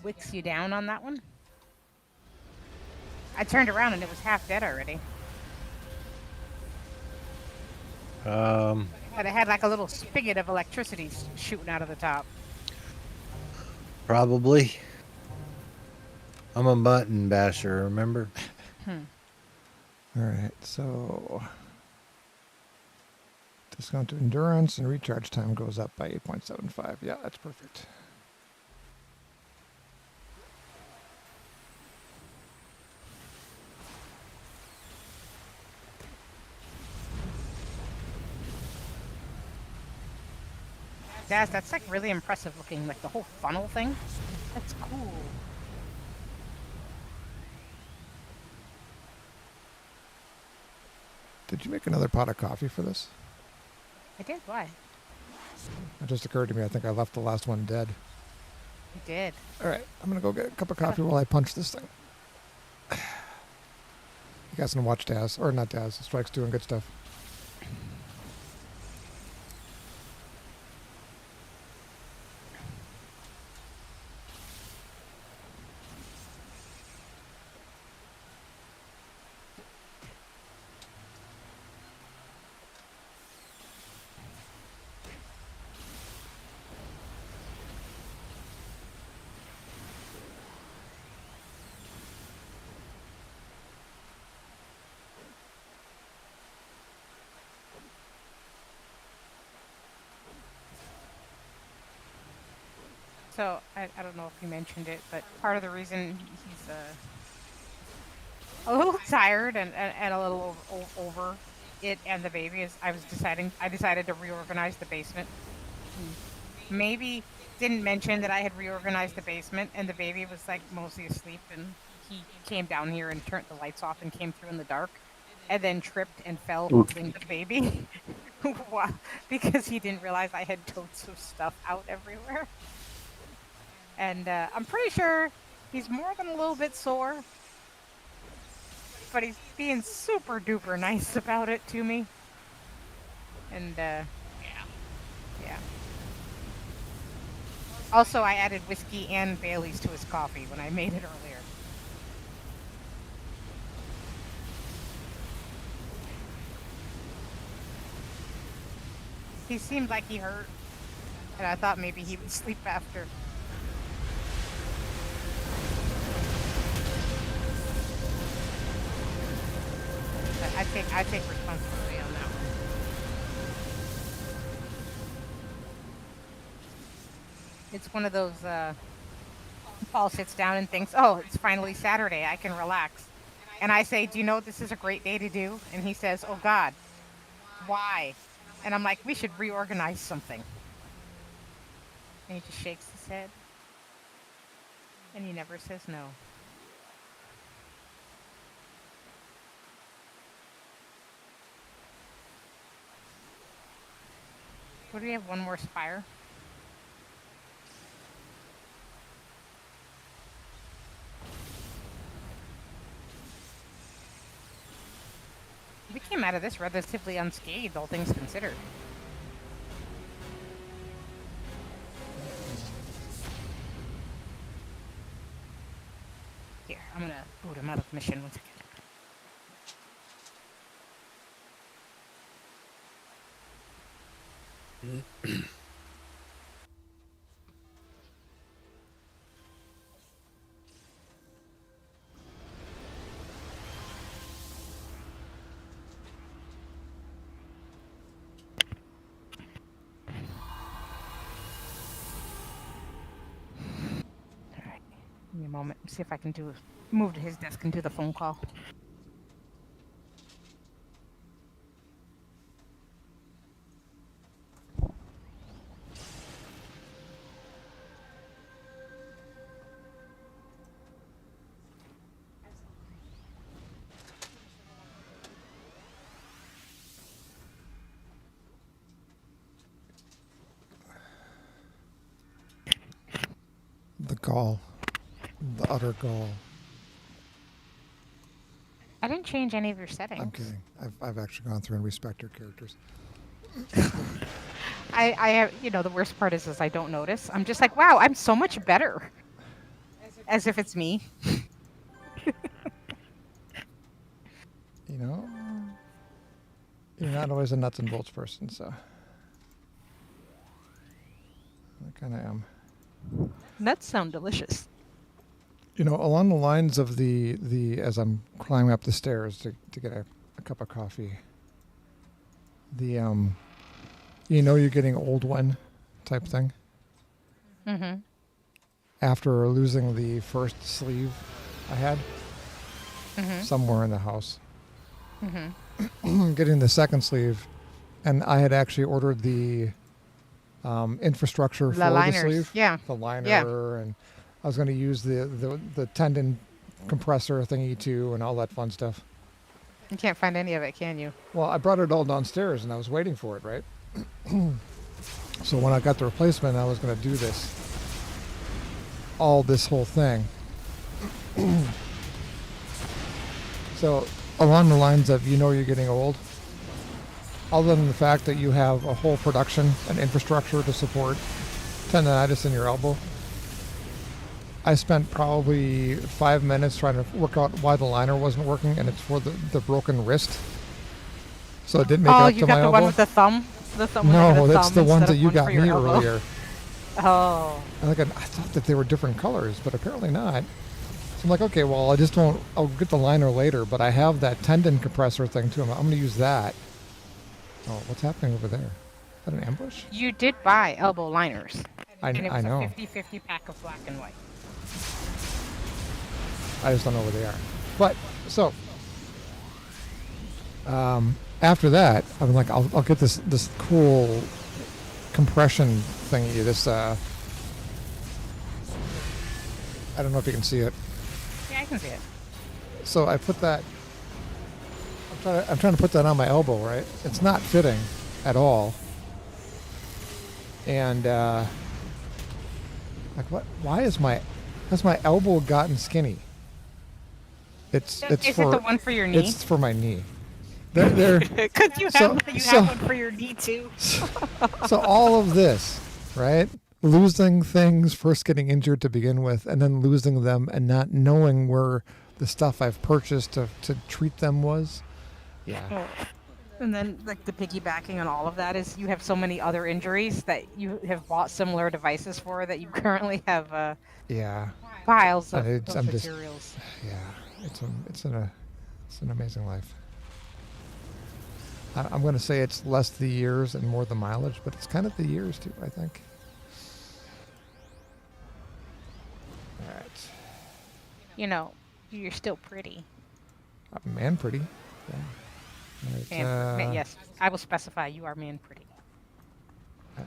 wicks you down on that one? I turned around and it was half dead already. But it had like a little spigot of electricity shooting out of the top. Probably. I'm a button basher, remember? Alright, so discount to endurance and recharge time goes up by 8.75. Yeah, that's perfect. Daz, that's like really impressive looking, like the whole funnel thing. That's cool. Did you make another pot of coffee for this? I did, why? It just occurred to me, I think I left the last one dead. You did. Alright, I'm gonna go get a cup of coffee while I punch this thing. You guys can watch Daz, or not Daz, Strike's doing good stuff. So, I don't know if you mentioned it, but part of the reason he's a little tired and a little over it and the baby is I decided to reorganize the basement. Maybe didn't mention that I had reorganized the basement and the baby was like mostly asleep and he came down here and turned the lights off and came through in the dark and then tripped and fell holding the baby. Because he didn't realize I had totes of stuff out everywhere. And I'm pretty sure he's more than a little bit sore. But he's being super duper nice about it to me. And, yeah. Also, I added whiskey and Bailey's to his coffee when I made it earlier. He seemed like he hurt, and I thought maybe he would sleep after. But I take responsibility on that one. It's one of those. Paul sits down and thinks, "Oh, it's finally Saturday. I can relax." And I say, "Do you know what this is a great day to do?" And he says, "Oh God, why?" And I'm like, "We should reorganize something." And he just shakes his head. And he never says no. Would we have one more spire? We came out of this relatively unscathed, all things considered. Here, I'm gonna boot him out of mission 1 second. Alright, give me a moment. See if I can move to his desk and do the phone call. The gall. The utter gall. I didn't change any of your settings. I'm kidding. I've actually gone through and respect your characters. I have, the worst part is I don't notice. I'm just like, wow, I'm so much better. As if it's me. You know, you're not always a nuts and bolts person, so I kind of am. Nuts sound delicious. You know, along the lines of the as I'm climbing up the stairs to get a cup of coffee, the you're getting old when type thing. Mm-hmm. After losing the first sleeve I had somewhere in the house, getting the second sleeve, and I had actually ordered the infrastructure for liners. the sleeve, the liner, and I was going to use the tendon compressor thingy too, and all that fun stuff. You can't find any of it, can you? Well, I brought it all downstairs, and I was waiting for it, right? So when I got the replacement, I was going to do this whole thing. So along the lines of, you're getting old, other than the fact that you have a whole production and infrastructure to support tendonitis in your elbow, I spent probably 5 minutes trying to work out why the liner wasn't working, and it's for the broken wrist. So it didn't make it up to my elbow. Oh, you got the one with the thumb? No, that's the ones that you got me earlier. Oh. I thought that they were different colors, but apparently not. So I'm like, okay, well, I'll get the liner later, but I have that tendon compressor thing too. I'm going to use that. Oh, what's happening over there? Is that an ambush? You did buy elbow liners. I know. And it was a 50-50 pack of black and white. I just don't know where they are. But, so, after that, I'm like, I'll get this cool compression thingy, I don't know if you can see it. Yeah, I can see it. So I put that, I'm trying to put that on my elbow, right? It's not fitting at all. And, like, why has my elbow gotten skinny? Is it the one for your knee? It's for my knee. Because you have one for your knee too. So all of this, right? Losing things, first getting injured to begin with, and then losing them and not knowing where the stuff I've purchased to treat them was. Yeah. And then, like, the piggybacking on all of that is you have so many other injuries that you have bought similar devices for that you currently have Yeah, piles and of I'm just, materials. yeah, it's an amazing life. I'm going to say it's less the years and more the mileage, but it's kind of the years too, I think. All right. You know, you're still pretty. Man pretty. Yeah. All right, Yes, I will specify you are man pretty.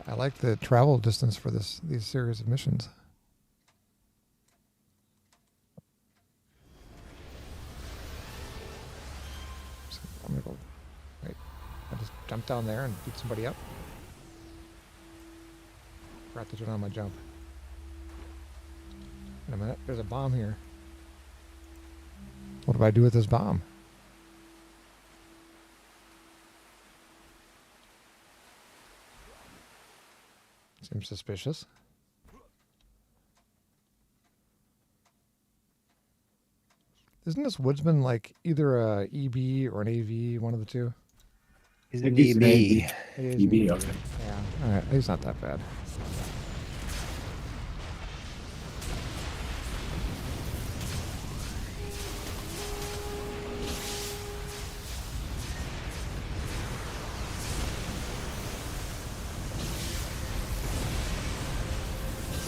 I like the travel distance for these series of missions. So I'm going to go, wait, I just jump down there and beat somebody up. Forgot to turn on my jump. Wait a minute, there's a bomb here. What do I do with this bomb? Seems suspicious. Isn't this woodsman like either a EB or an AV, one of the two? He's I an think he's an EB. He is an EB, EB. okay. Yeah, all right, he's not that bad.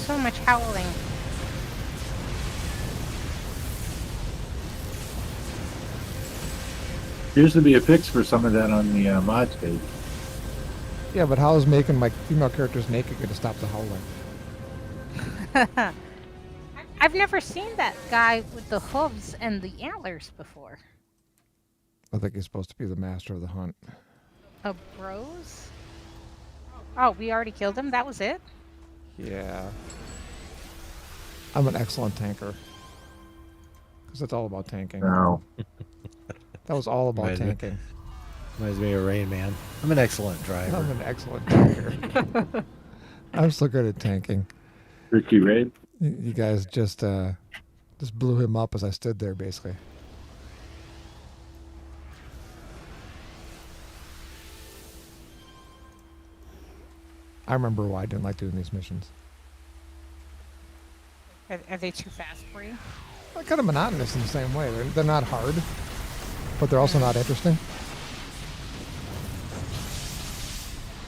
So much howling. Appears to be a fix for some of that on the mods page. Yeah, but how is making my female characters naked going to stop the howling? I've never seen that guy with the hooves and the antlers before. I think he's supposed to be the master of the hunt. A bros? Oh, we already killed him? That was it? Yeah. I'm an excellent tanker. Because it's all about tanking. No. That was all about Reminds me- tanking. Reminds me of Rain Man. I'm an excellent driver. I'm an excellent tanker. I'm so good at tanking. Ricky Raid. You guys just blew him up as I stood there, basically. I remember why I didn't like doing these missions. Are they too fast for you? They're kind of monotonous in the same way. They're not hard, but they're also not interesting.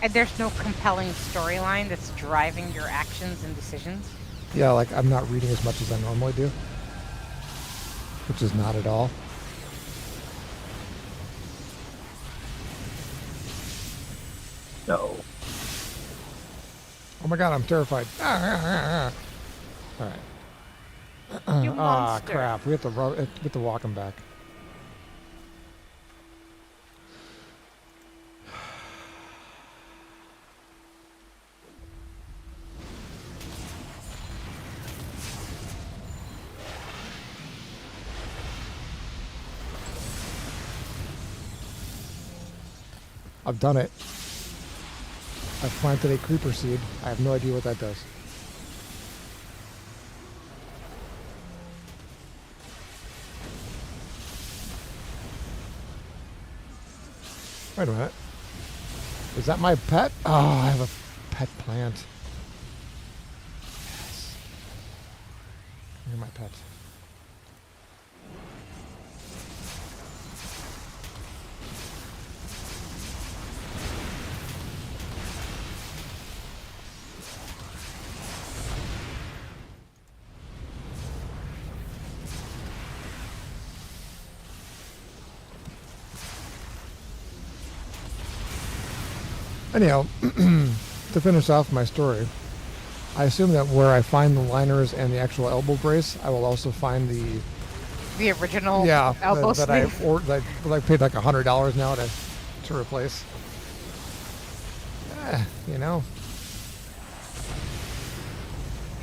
And there's no compelling storyline that's driving your actions and decisions? Yeah, like I'm not reading as much as I normally do, which is not at all. No. Oh my god, I'm terrified. All right. You Ah, monster. crap. We have to walk him back. I've done it. I've planted a creeper seed. I have no idea what that does. Wait a minute. Is that my pet? Oh, I have a pet plant. Yes. You're my pet. Anyhow, to finish off my story, I assume that where I find the liners and the actual elbow brace, I will also find The original yeah elbow that I sleeve? that I paid like $100 now to replace. You know,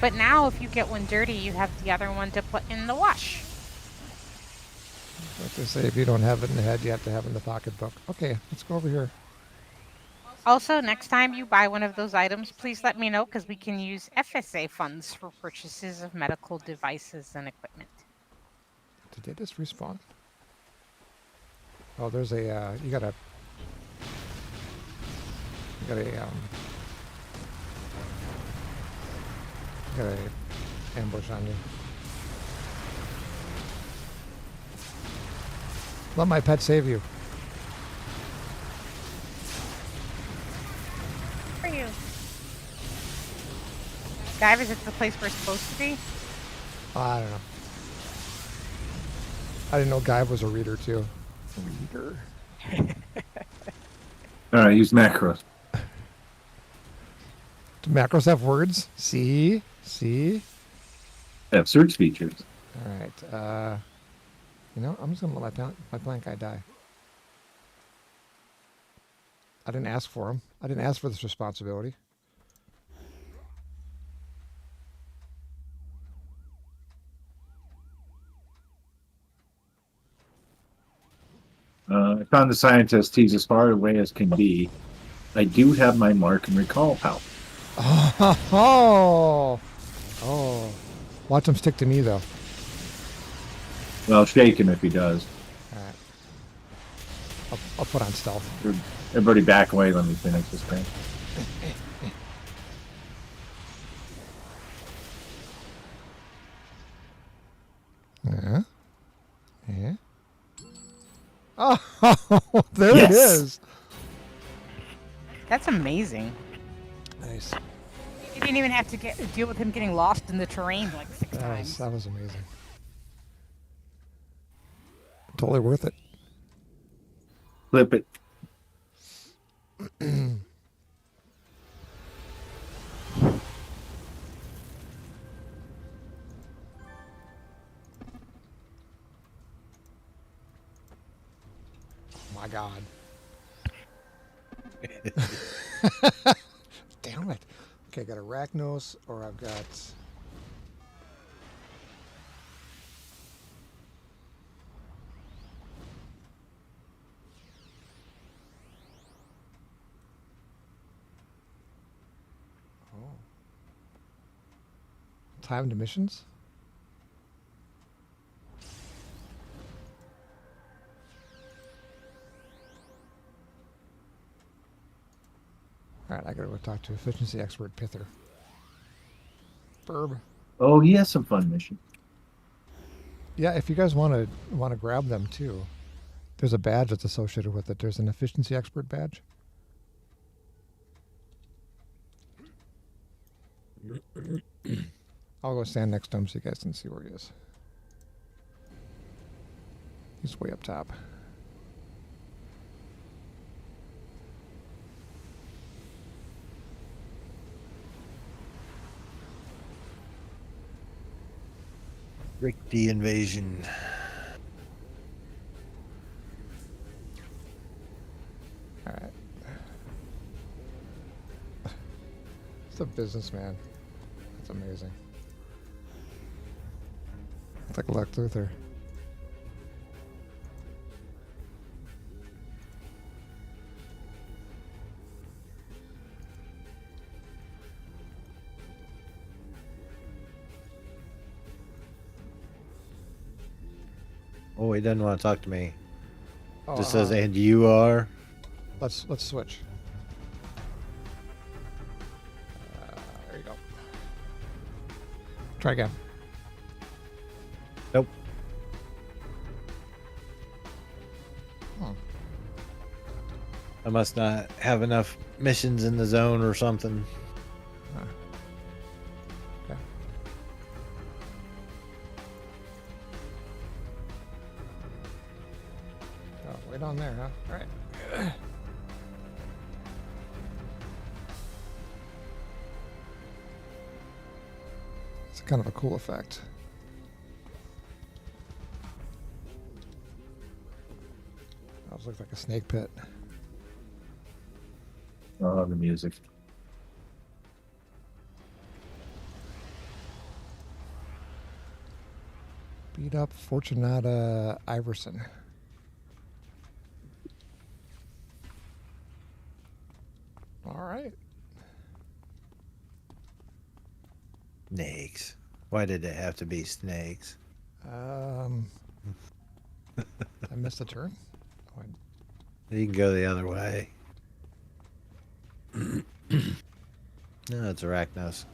But now if you get one dirty, you have the other one to put in the wash. like they say, if you don't have it in the head, you have to have it in the pocketbook. Okay, let's go over here. Also, next time you buy one of those items, please let me know because we can use FSA funds for purchases of medical devices and equipment. Did they just respawn? Oh, there's a you gotta got a ambush on you. Let my pet save you. For you. Guy, is it the place we're supposed to be? I don't know. I didn't know Guy was a reader too. Reader. All right, use macros. Do macros have words? See? Have search features. All right. You know, I'm just gonna let my plant guy die. I didn't ask for him. I didn't ask for this responsibility. I found the scientist. He's as far away as can be. I do have my mark and recall power. Oh. Watch him stick to me, though. Well, shake him if he does. All right. I'll put on stealth. Everybody back away. Let me finish this thing. Yeah. Oh, there Yes. it is. That's amazing. Nice. You didn't even have to deal with him getting lost in the terrain like 6 times. That was amazing. Totally worth it. Flip it. My God. Damn it. Okay, I got Arachnos, or I've got... Oh. Timed missions? All right, I gotta go talk to efficiency expert Pither. Burb. Oh, he has some fun mission. Yeah, if you guys want to grab them too, there's a badge that's associated with it. There's an efficiency expert badge. I'll go stand next to him so you guys can see where he is. He's way up top. Rick the Invasion. All right. It's a businessman. That's amazing. It's like Lex Luthor. Oh, he doesn't want to talk to me. Oh, Just says, and you are? Let's switch. There you go. Try again. Nope. Hmm. I must not have enough missions in the zone or something. Okay. Oh, way down there, huh? All right. It's kind of a cool effect. That looks like a snake pit. Oh, the music. Beat up Fortunata Iverson. All right. Snakes. Why did it have to be snakes? I missed a turn. Oh, You can go the other way. No, it's arachnos.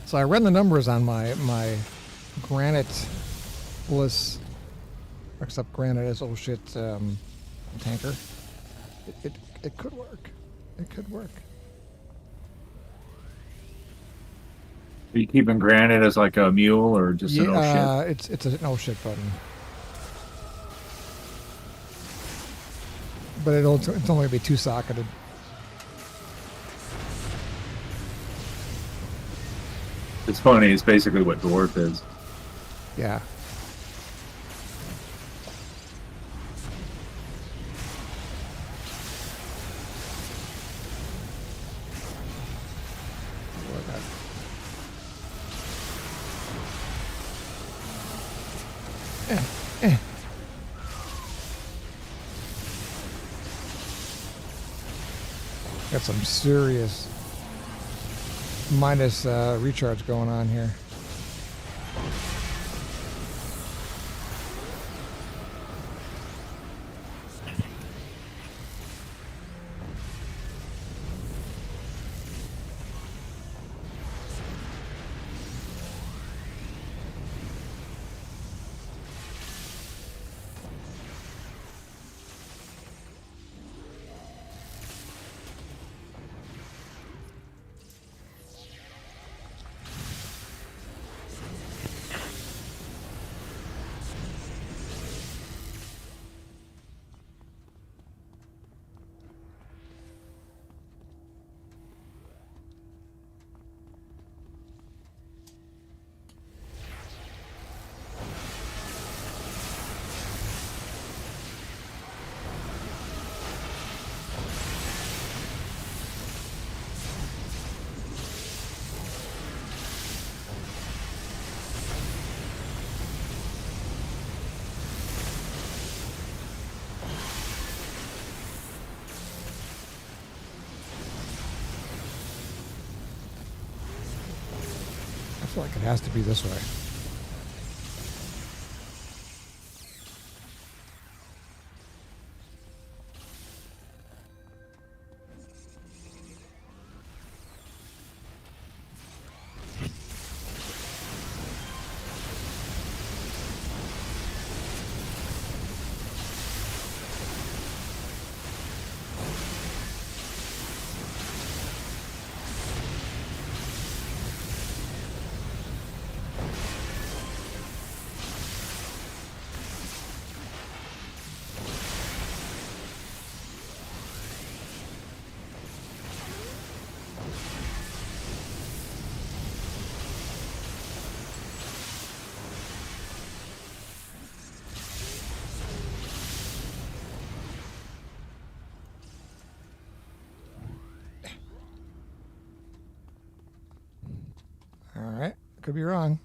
So I ran the numbers on my granite bliss, except granite is oh shit tanker. It could work. It could work. Are you keeping Granite as like a mule or just an oh shit? It's an oh shit button. But it's only be 2-socketed. It's funny. It's basically what dwarf is. Yeah. Got some serious minus recharge going on here. I feel like it has to be this way. Alright, could be wrong.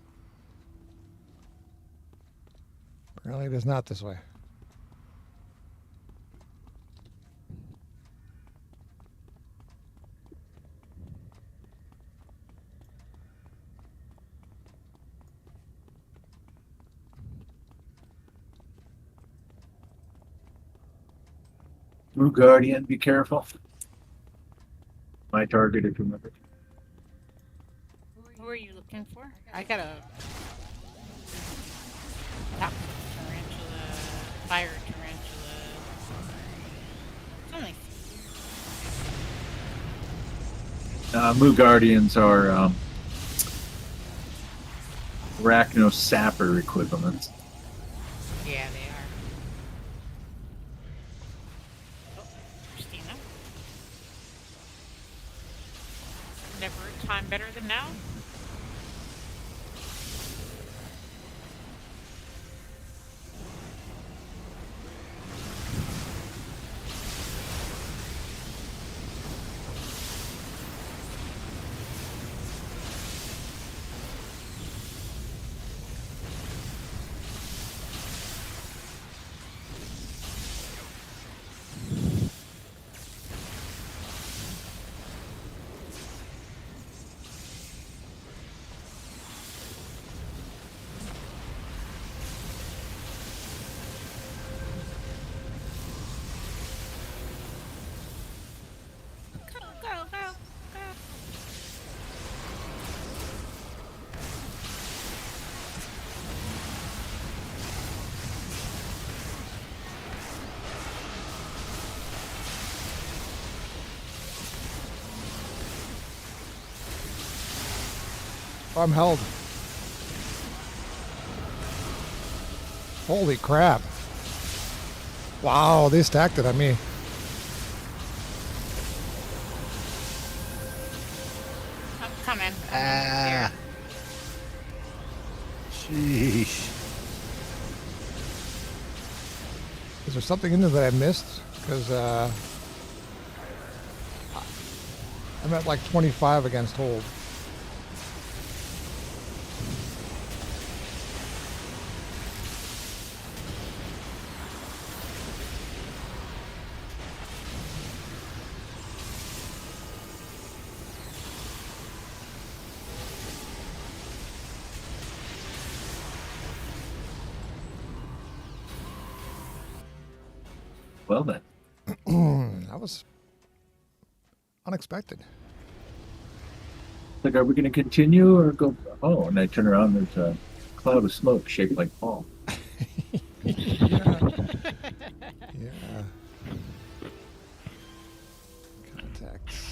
Apparently it is not this way. Blue Guardian, be careful. My target, if you remember. Who are you looking for? I got a top tarantula, fire tarantula. It's only Moo Guardians are Arachno Sapper equivalents. yeah, they are. Oh, Christina. Never a time better than now. Go, go, go, go. Oh, I'm held. Holy crap. Wow, they stacked it on me. I'm coming. Ah. Sheesh. Is there something in there that I missed? Because I'm at like 25 against hold. Well then. That was unexpected. Like, are we going to continue or go? Oh, and I turn around. There's a cloud of smoke shaped like Paul. Yeah. Yeah. Contacts.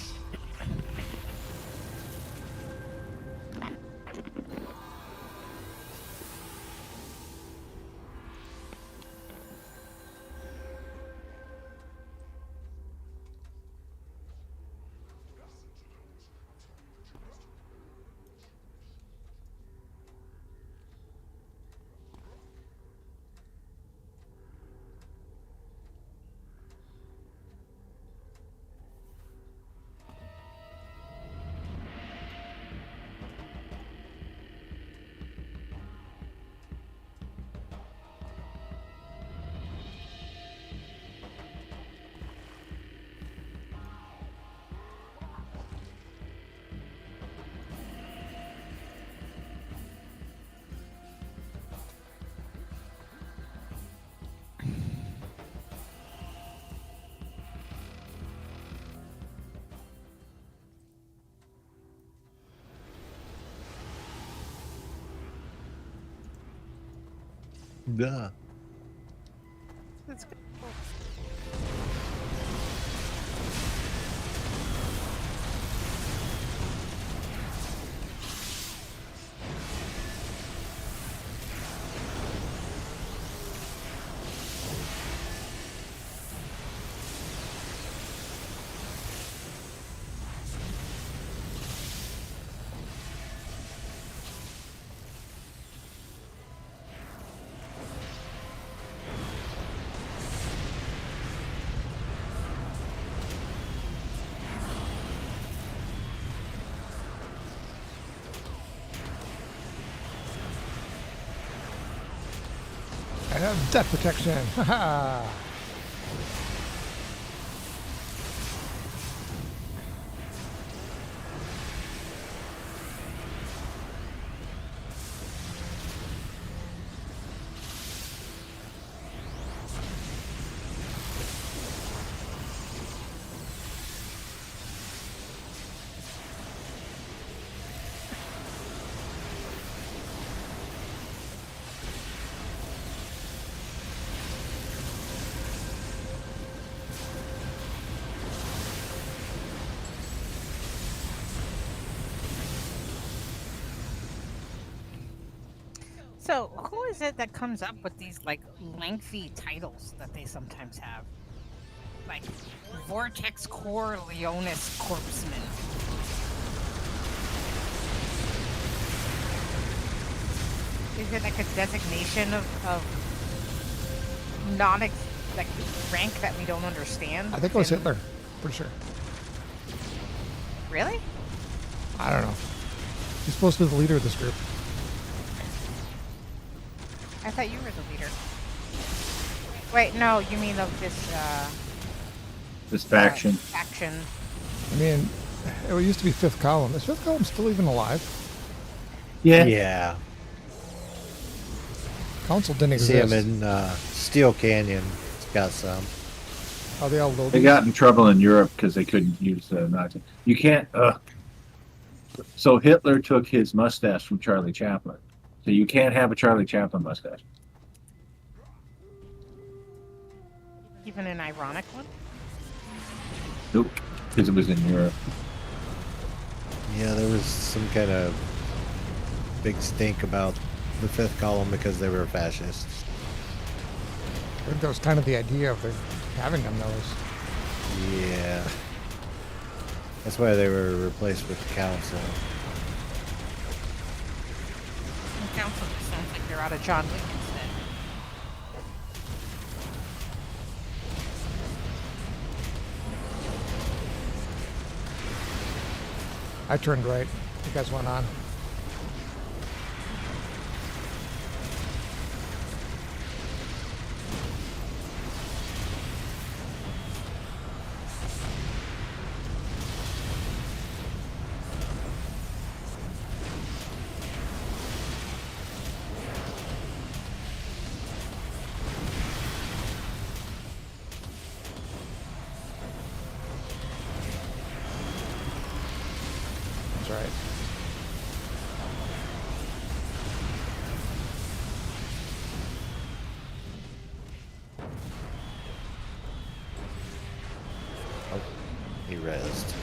Duh. Let's go. I have death protection. Haha. So, who is it that comes up with these like lengthy titles that they sometimes have? Like Vortex Core Leonis Corpseman. Is it like a designation of non like rank that we don't understand? I think it was And- Hitler. Pretty sure. Really? I don't know. He's supposed to be the leader of this group. I thought you were the leader. Wait, no, you mean of this This faction. faction. I mean, it used to be Fifth Column. Is Fifth Column still even alive? Yeah. Yeah. Council didn't See him exist. in Steel Canyon. It's got some. Are they all low? They got in trouble in Europe because they couldn't use the Nazi. You can't. So Hitler took his mustache from Charlie Chaplin. So you can't have a Charlie Chaplin mustache. Even an ironic one? Nope. Because it was in Europe. Yeah, there was some kind of big stink about the Fifth Column because they were fascists. I think that was kind of the idea of having them those. Yeah. That's why they were replaced with the Council. The council just sounds like they're out of John Wick instead. I turned right. You guys went on. That's right. Oh, he rezzed.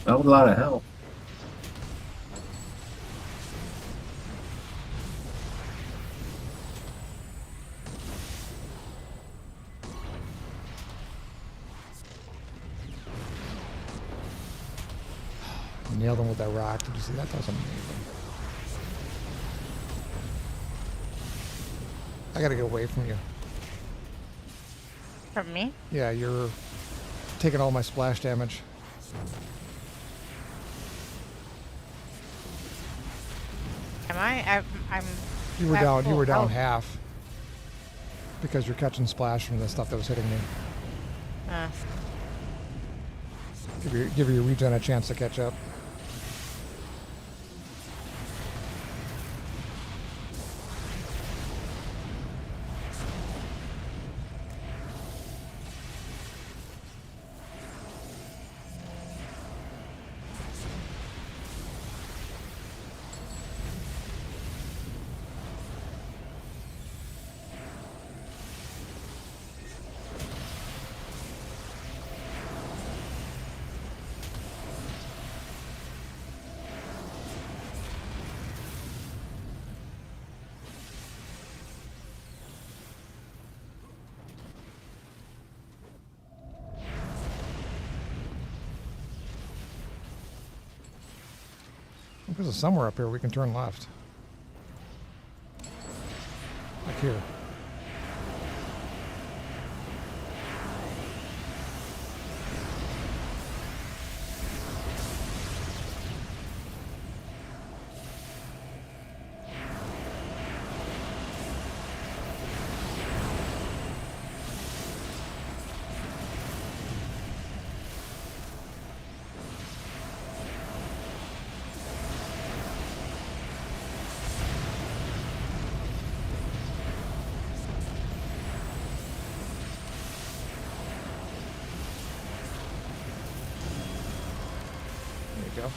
That was a lot of help. Nailed him with that rock. Did you see that? That was amazing. I gotta get away from you. From me? Yeah, you're taking all my splash damage. Am I? I'm You were at down. You full were down health. half because you're catching splash from the stuff that was hitting me. Give your regen a chance to catch up. Because there's somewhere up here we can turn left. Like here. There you go.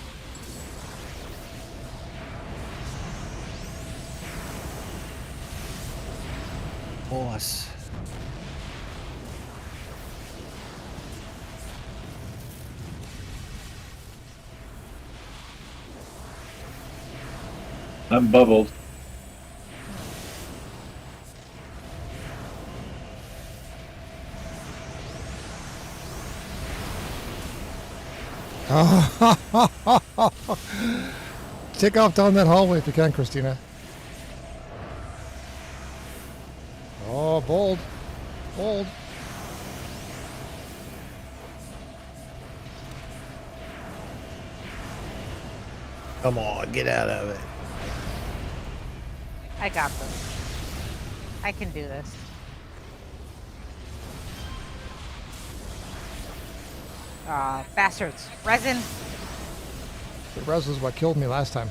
Boss. I'm bubbled. Take off down that hallway if you can, Christina. Oh, bold. Bold. Come on, get out of it. I got this. I can do this. Bastards. Resin. The res was what killed me last time.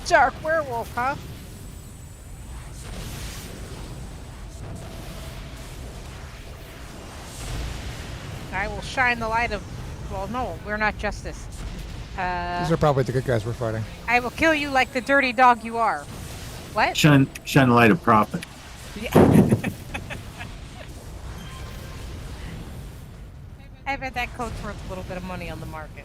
Dark werewolf, huh? I will shine the light of... Well, no, we're not justice. These are probably the good guys we're fighting. I will kill you like the dirty dog you are. What? Shine the light of profit. Yeah. I bet that coat's worth a little bit of money on the market.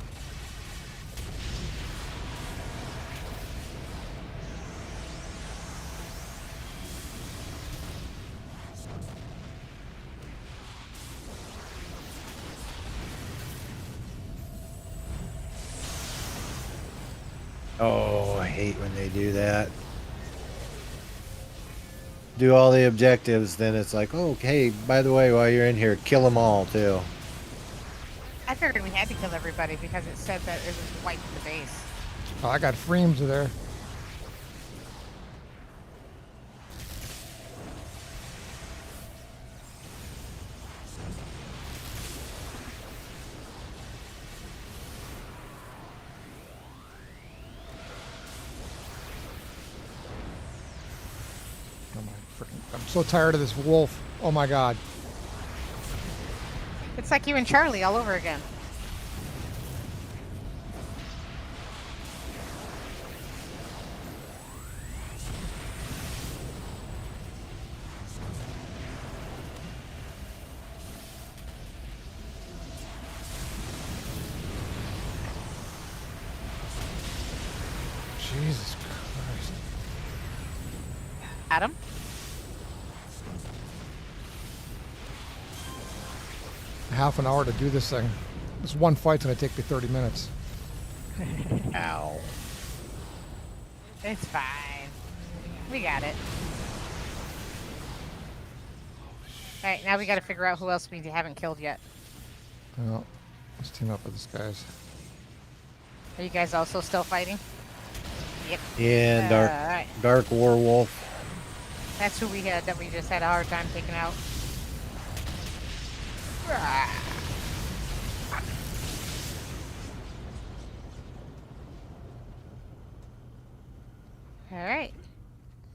Oh, I hate when they do that. Do all the objectives, then it's like, oh, okay, by the way, while you're in here, kill them all, too. I figured we had to kill everybody because it said that it was wiped the base. Oh, I got frames there. I'm so tired of this wolf. Oh my god. It's like you and Charlie all over again. Jesus Christ. Adam? Half an hour to do this thing. This one fight's gonna take me 30 minutes. Ow. It's fine. We got it. Alright, now we gotta figure out who else we haven't killed yet. Well, let's team up with this guys. Are you guys also still fighting? Yep. Yeah, Alright. dark werewolf. That's who we had that we just had a hard time taking out. Alright.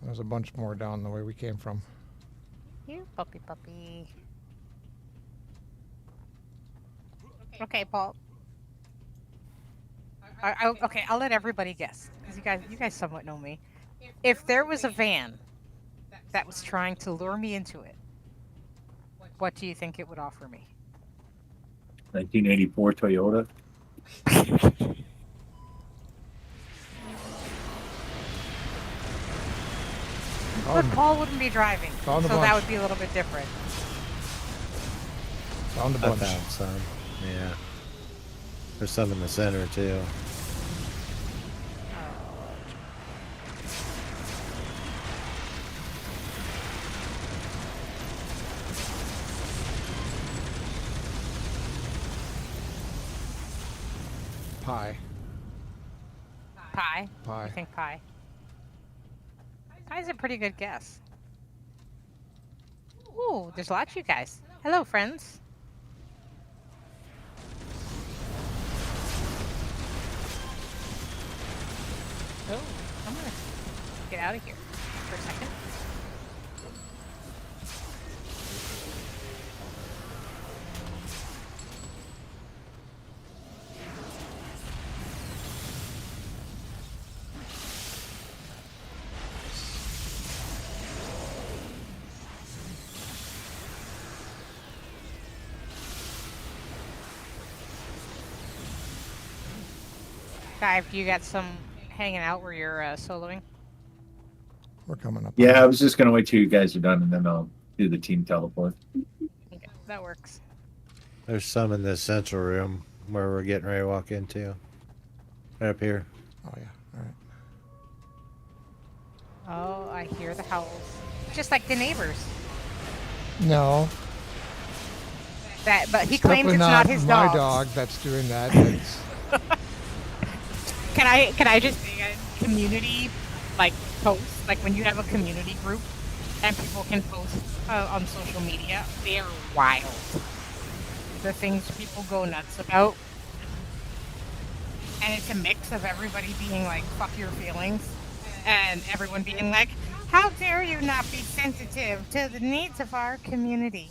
There's a bunch more down the way we came from. You puppy puppy. Okay, Paul. Okay, I'll let everybody guess. Because you guys somewhat know me. If there was a van that was trying to lure me into it, what do you think it would offer me? 1984 Toyota. But Paul wouldn't be driving, so Found a that bunch. would be a little bit different. Found a I bunch. found some. Yeah. There's some in the center, too. Pie. Pie? Pie. I think pie. Pie's a pretty good guess. Ooh, there's lots of you guys. Hello, friends. Oh, I'm gonna get out of here for a second. Guy, you got some hanging out where you're soloing? We're coming up. Yeah, I was just gonna wait till you guys are done, and then I'll do the team teleport. Okay, that works. There's some in this central room where we're getting ready to walk into. Right up here. Oh yeah. All right. Oh, I hear the howls. Just like the neighbors. No, But he it's claims definitely it's not his my dogs. dog that's doing that. It's, Can I just say a community like post, like when you have a community group and people can post on social media, they're wild. The things people go nuts about. And it's a mix of everybody being like, fuck your feelings, and everyone being like, how dare you not be sensitive to the needs of our community?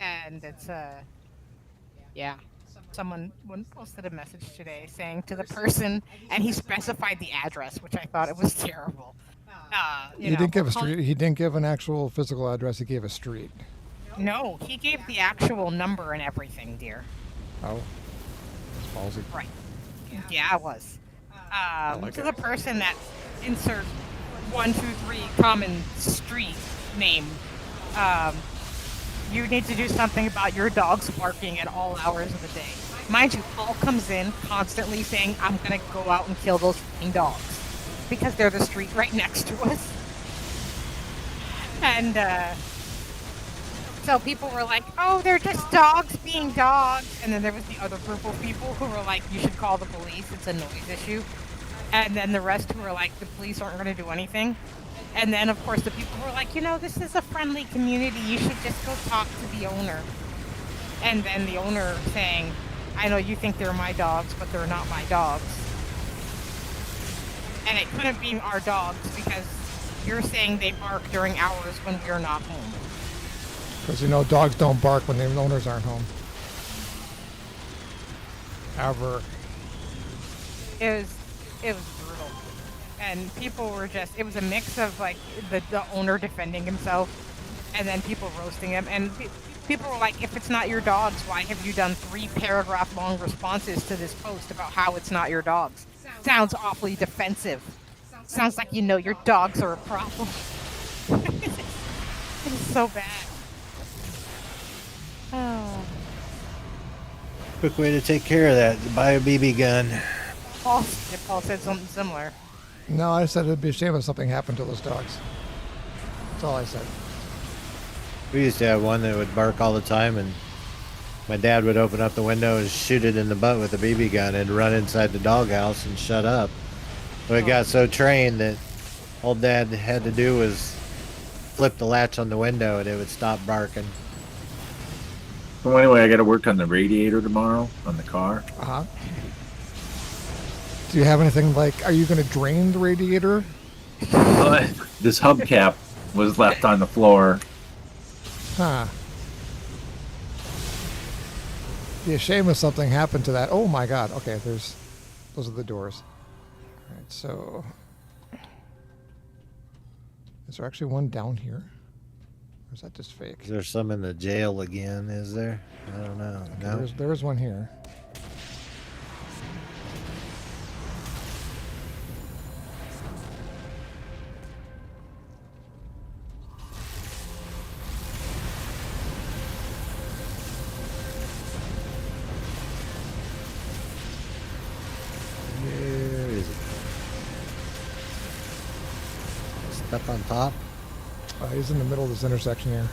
And it's yeah. One posted a message today saying to the person, and he specified the address, which I thought it was terrible. he didn't give a street. He didn't give an actual physical address. He gave a street. No, he gave the actual number and everything, dear. Oh, it's ballsy. Right. Yeah, it was. like To it. the person that insert 123 common street name, you need to do something about your dogs barking at all hours of the day. Mind you, Paul comes in constantly saying, I'm gonna go out and kill those f***ing dogs. Because they're the street right next to us. And, so people were like, oh, they're just dogs being dogs. And then there was the other group of people who were like, you should call the police, it's a noise issue. And then the rest who were like, the police aren't going to do anything. And then, of course, the people were like, you know, this is a friendly community, you should just go talk to the owner. And then the owner saying, I know you think they're my dogs, but they're not my dogs. And it couldn't be our dogs because you're saying they bark during hours when we're not home. Because dogs don't bark when the owners aren't home. Ever. It was brutal, and people were just, it was a mix of like the owner defending himself and then people roasting him, and people were like, if it's not your dogs, why have you done 3 paragraph long responses to this post about how it's not your dogs? Sounds awfully defensive. Sounds like your dogs are a problem. It's so bad. Oh. Quick way to take care of that: buy a BB gun. Paul said something similar. No, I said it'd be a shame if something happened to those dogs. That's all I said. We used to have one that would bark all the time, and my dad would open up the window and shoot it in the butt with a BB gun and run inside the doghouse and shut up. But it got so trained that all Dad had to do was flip the latch on the window and it would stop barking. So anyway, I got to work on the radiator tomorrow on the car. Uh-huh. Do you have anything like, are you going to drain the radiator? This hubcap was left on the floor. Huh. Be a shame if something happened to that. Oh my God. Okay, those are the doors. All right, so is there actually one down here? Or is that just fake? Is there some in the jail again, is there? I don't know. Okay, No? there is one here. Where is it? Up on top? He's in the middle of this intersection here.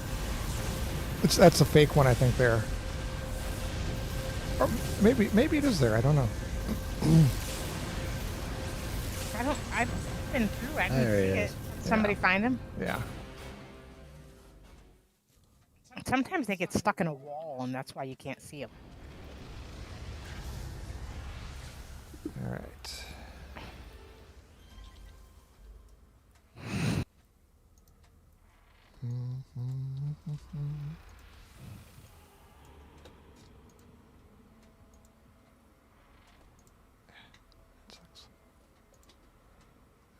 That's a fake one, I think, there. Or maybe it is there. I don't know. I've been through. I There he didn't see is. it. Somebody find him? Yeah. Sometimes they get stuck in a wall, and that's why you can't see them. All right. Sucks.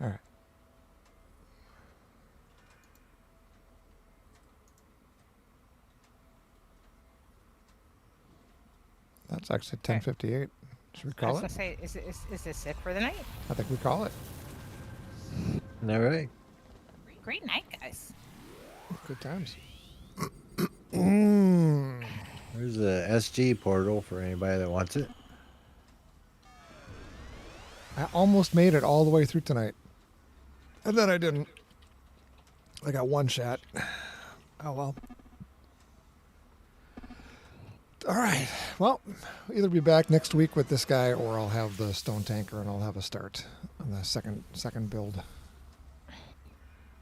All right. That's actually 10:58. Should we I call was it? gonna say, is this it for the night? I think we call it. All right. Great night, guys. Good times. Mm. There's a SG portal for anybody that wants it. I almost made it all the way through tonight. And then I didn't. I got one shot. Oh, well. All right. Well, either be back next week with this guy or I'll have the stone tanker and I'll have a start on the second build.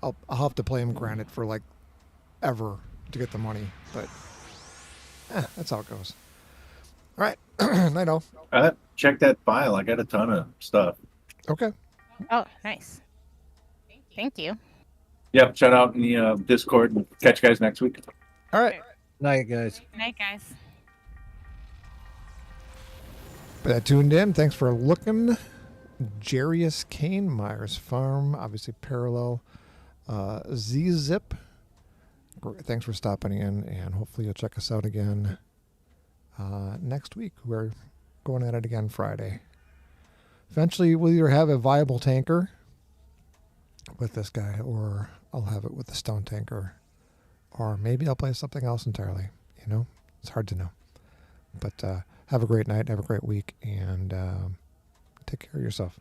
I'll have to play him granted for like ever to get the money, but that's how it goes. All right. I know. Check that file. I got a ton of stuff. Okay. Oh, nice. Thank you. Yep. Shout out in the Discord. And catch you guys next week. All right. Night, guys. Good night, guys. That tuned in. Thanks for looking. Jarius Kane, Myers Farm, obviously Parallel, Z-Zip. Thanks for stopping in, and hopefully you'll check us out again next week. We're going at it again Friday. Eventually, we'll either have a viable tanker with this guy, or I'll have it with the stone tanker, or maybe I'll play something else entirely. You know, it's hard to know. But have a great night, have a great week, and take care of yourself.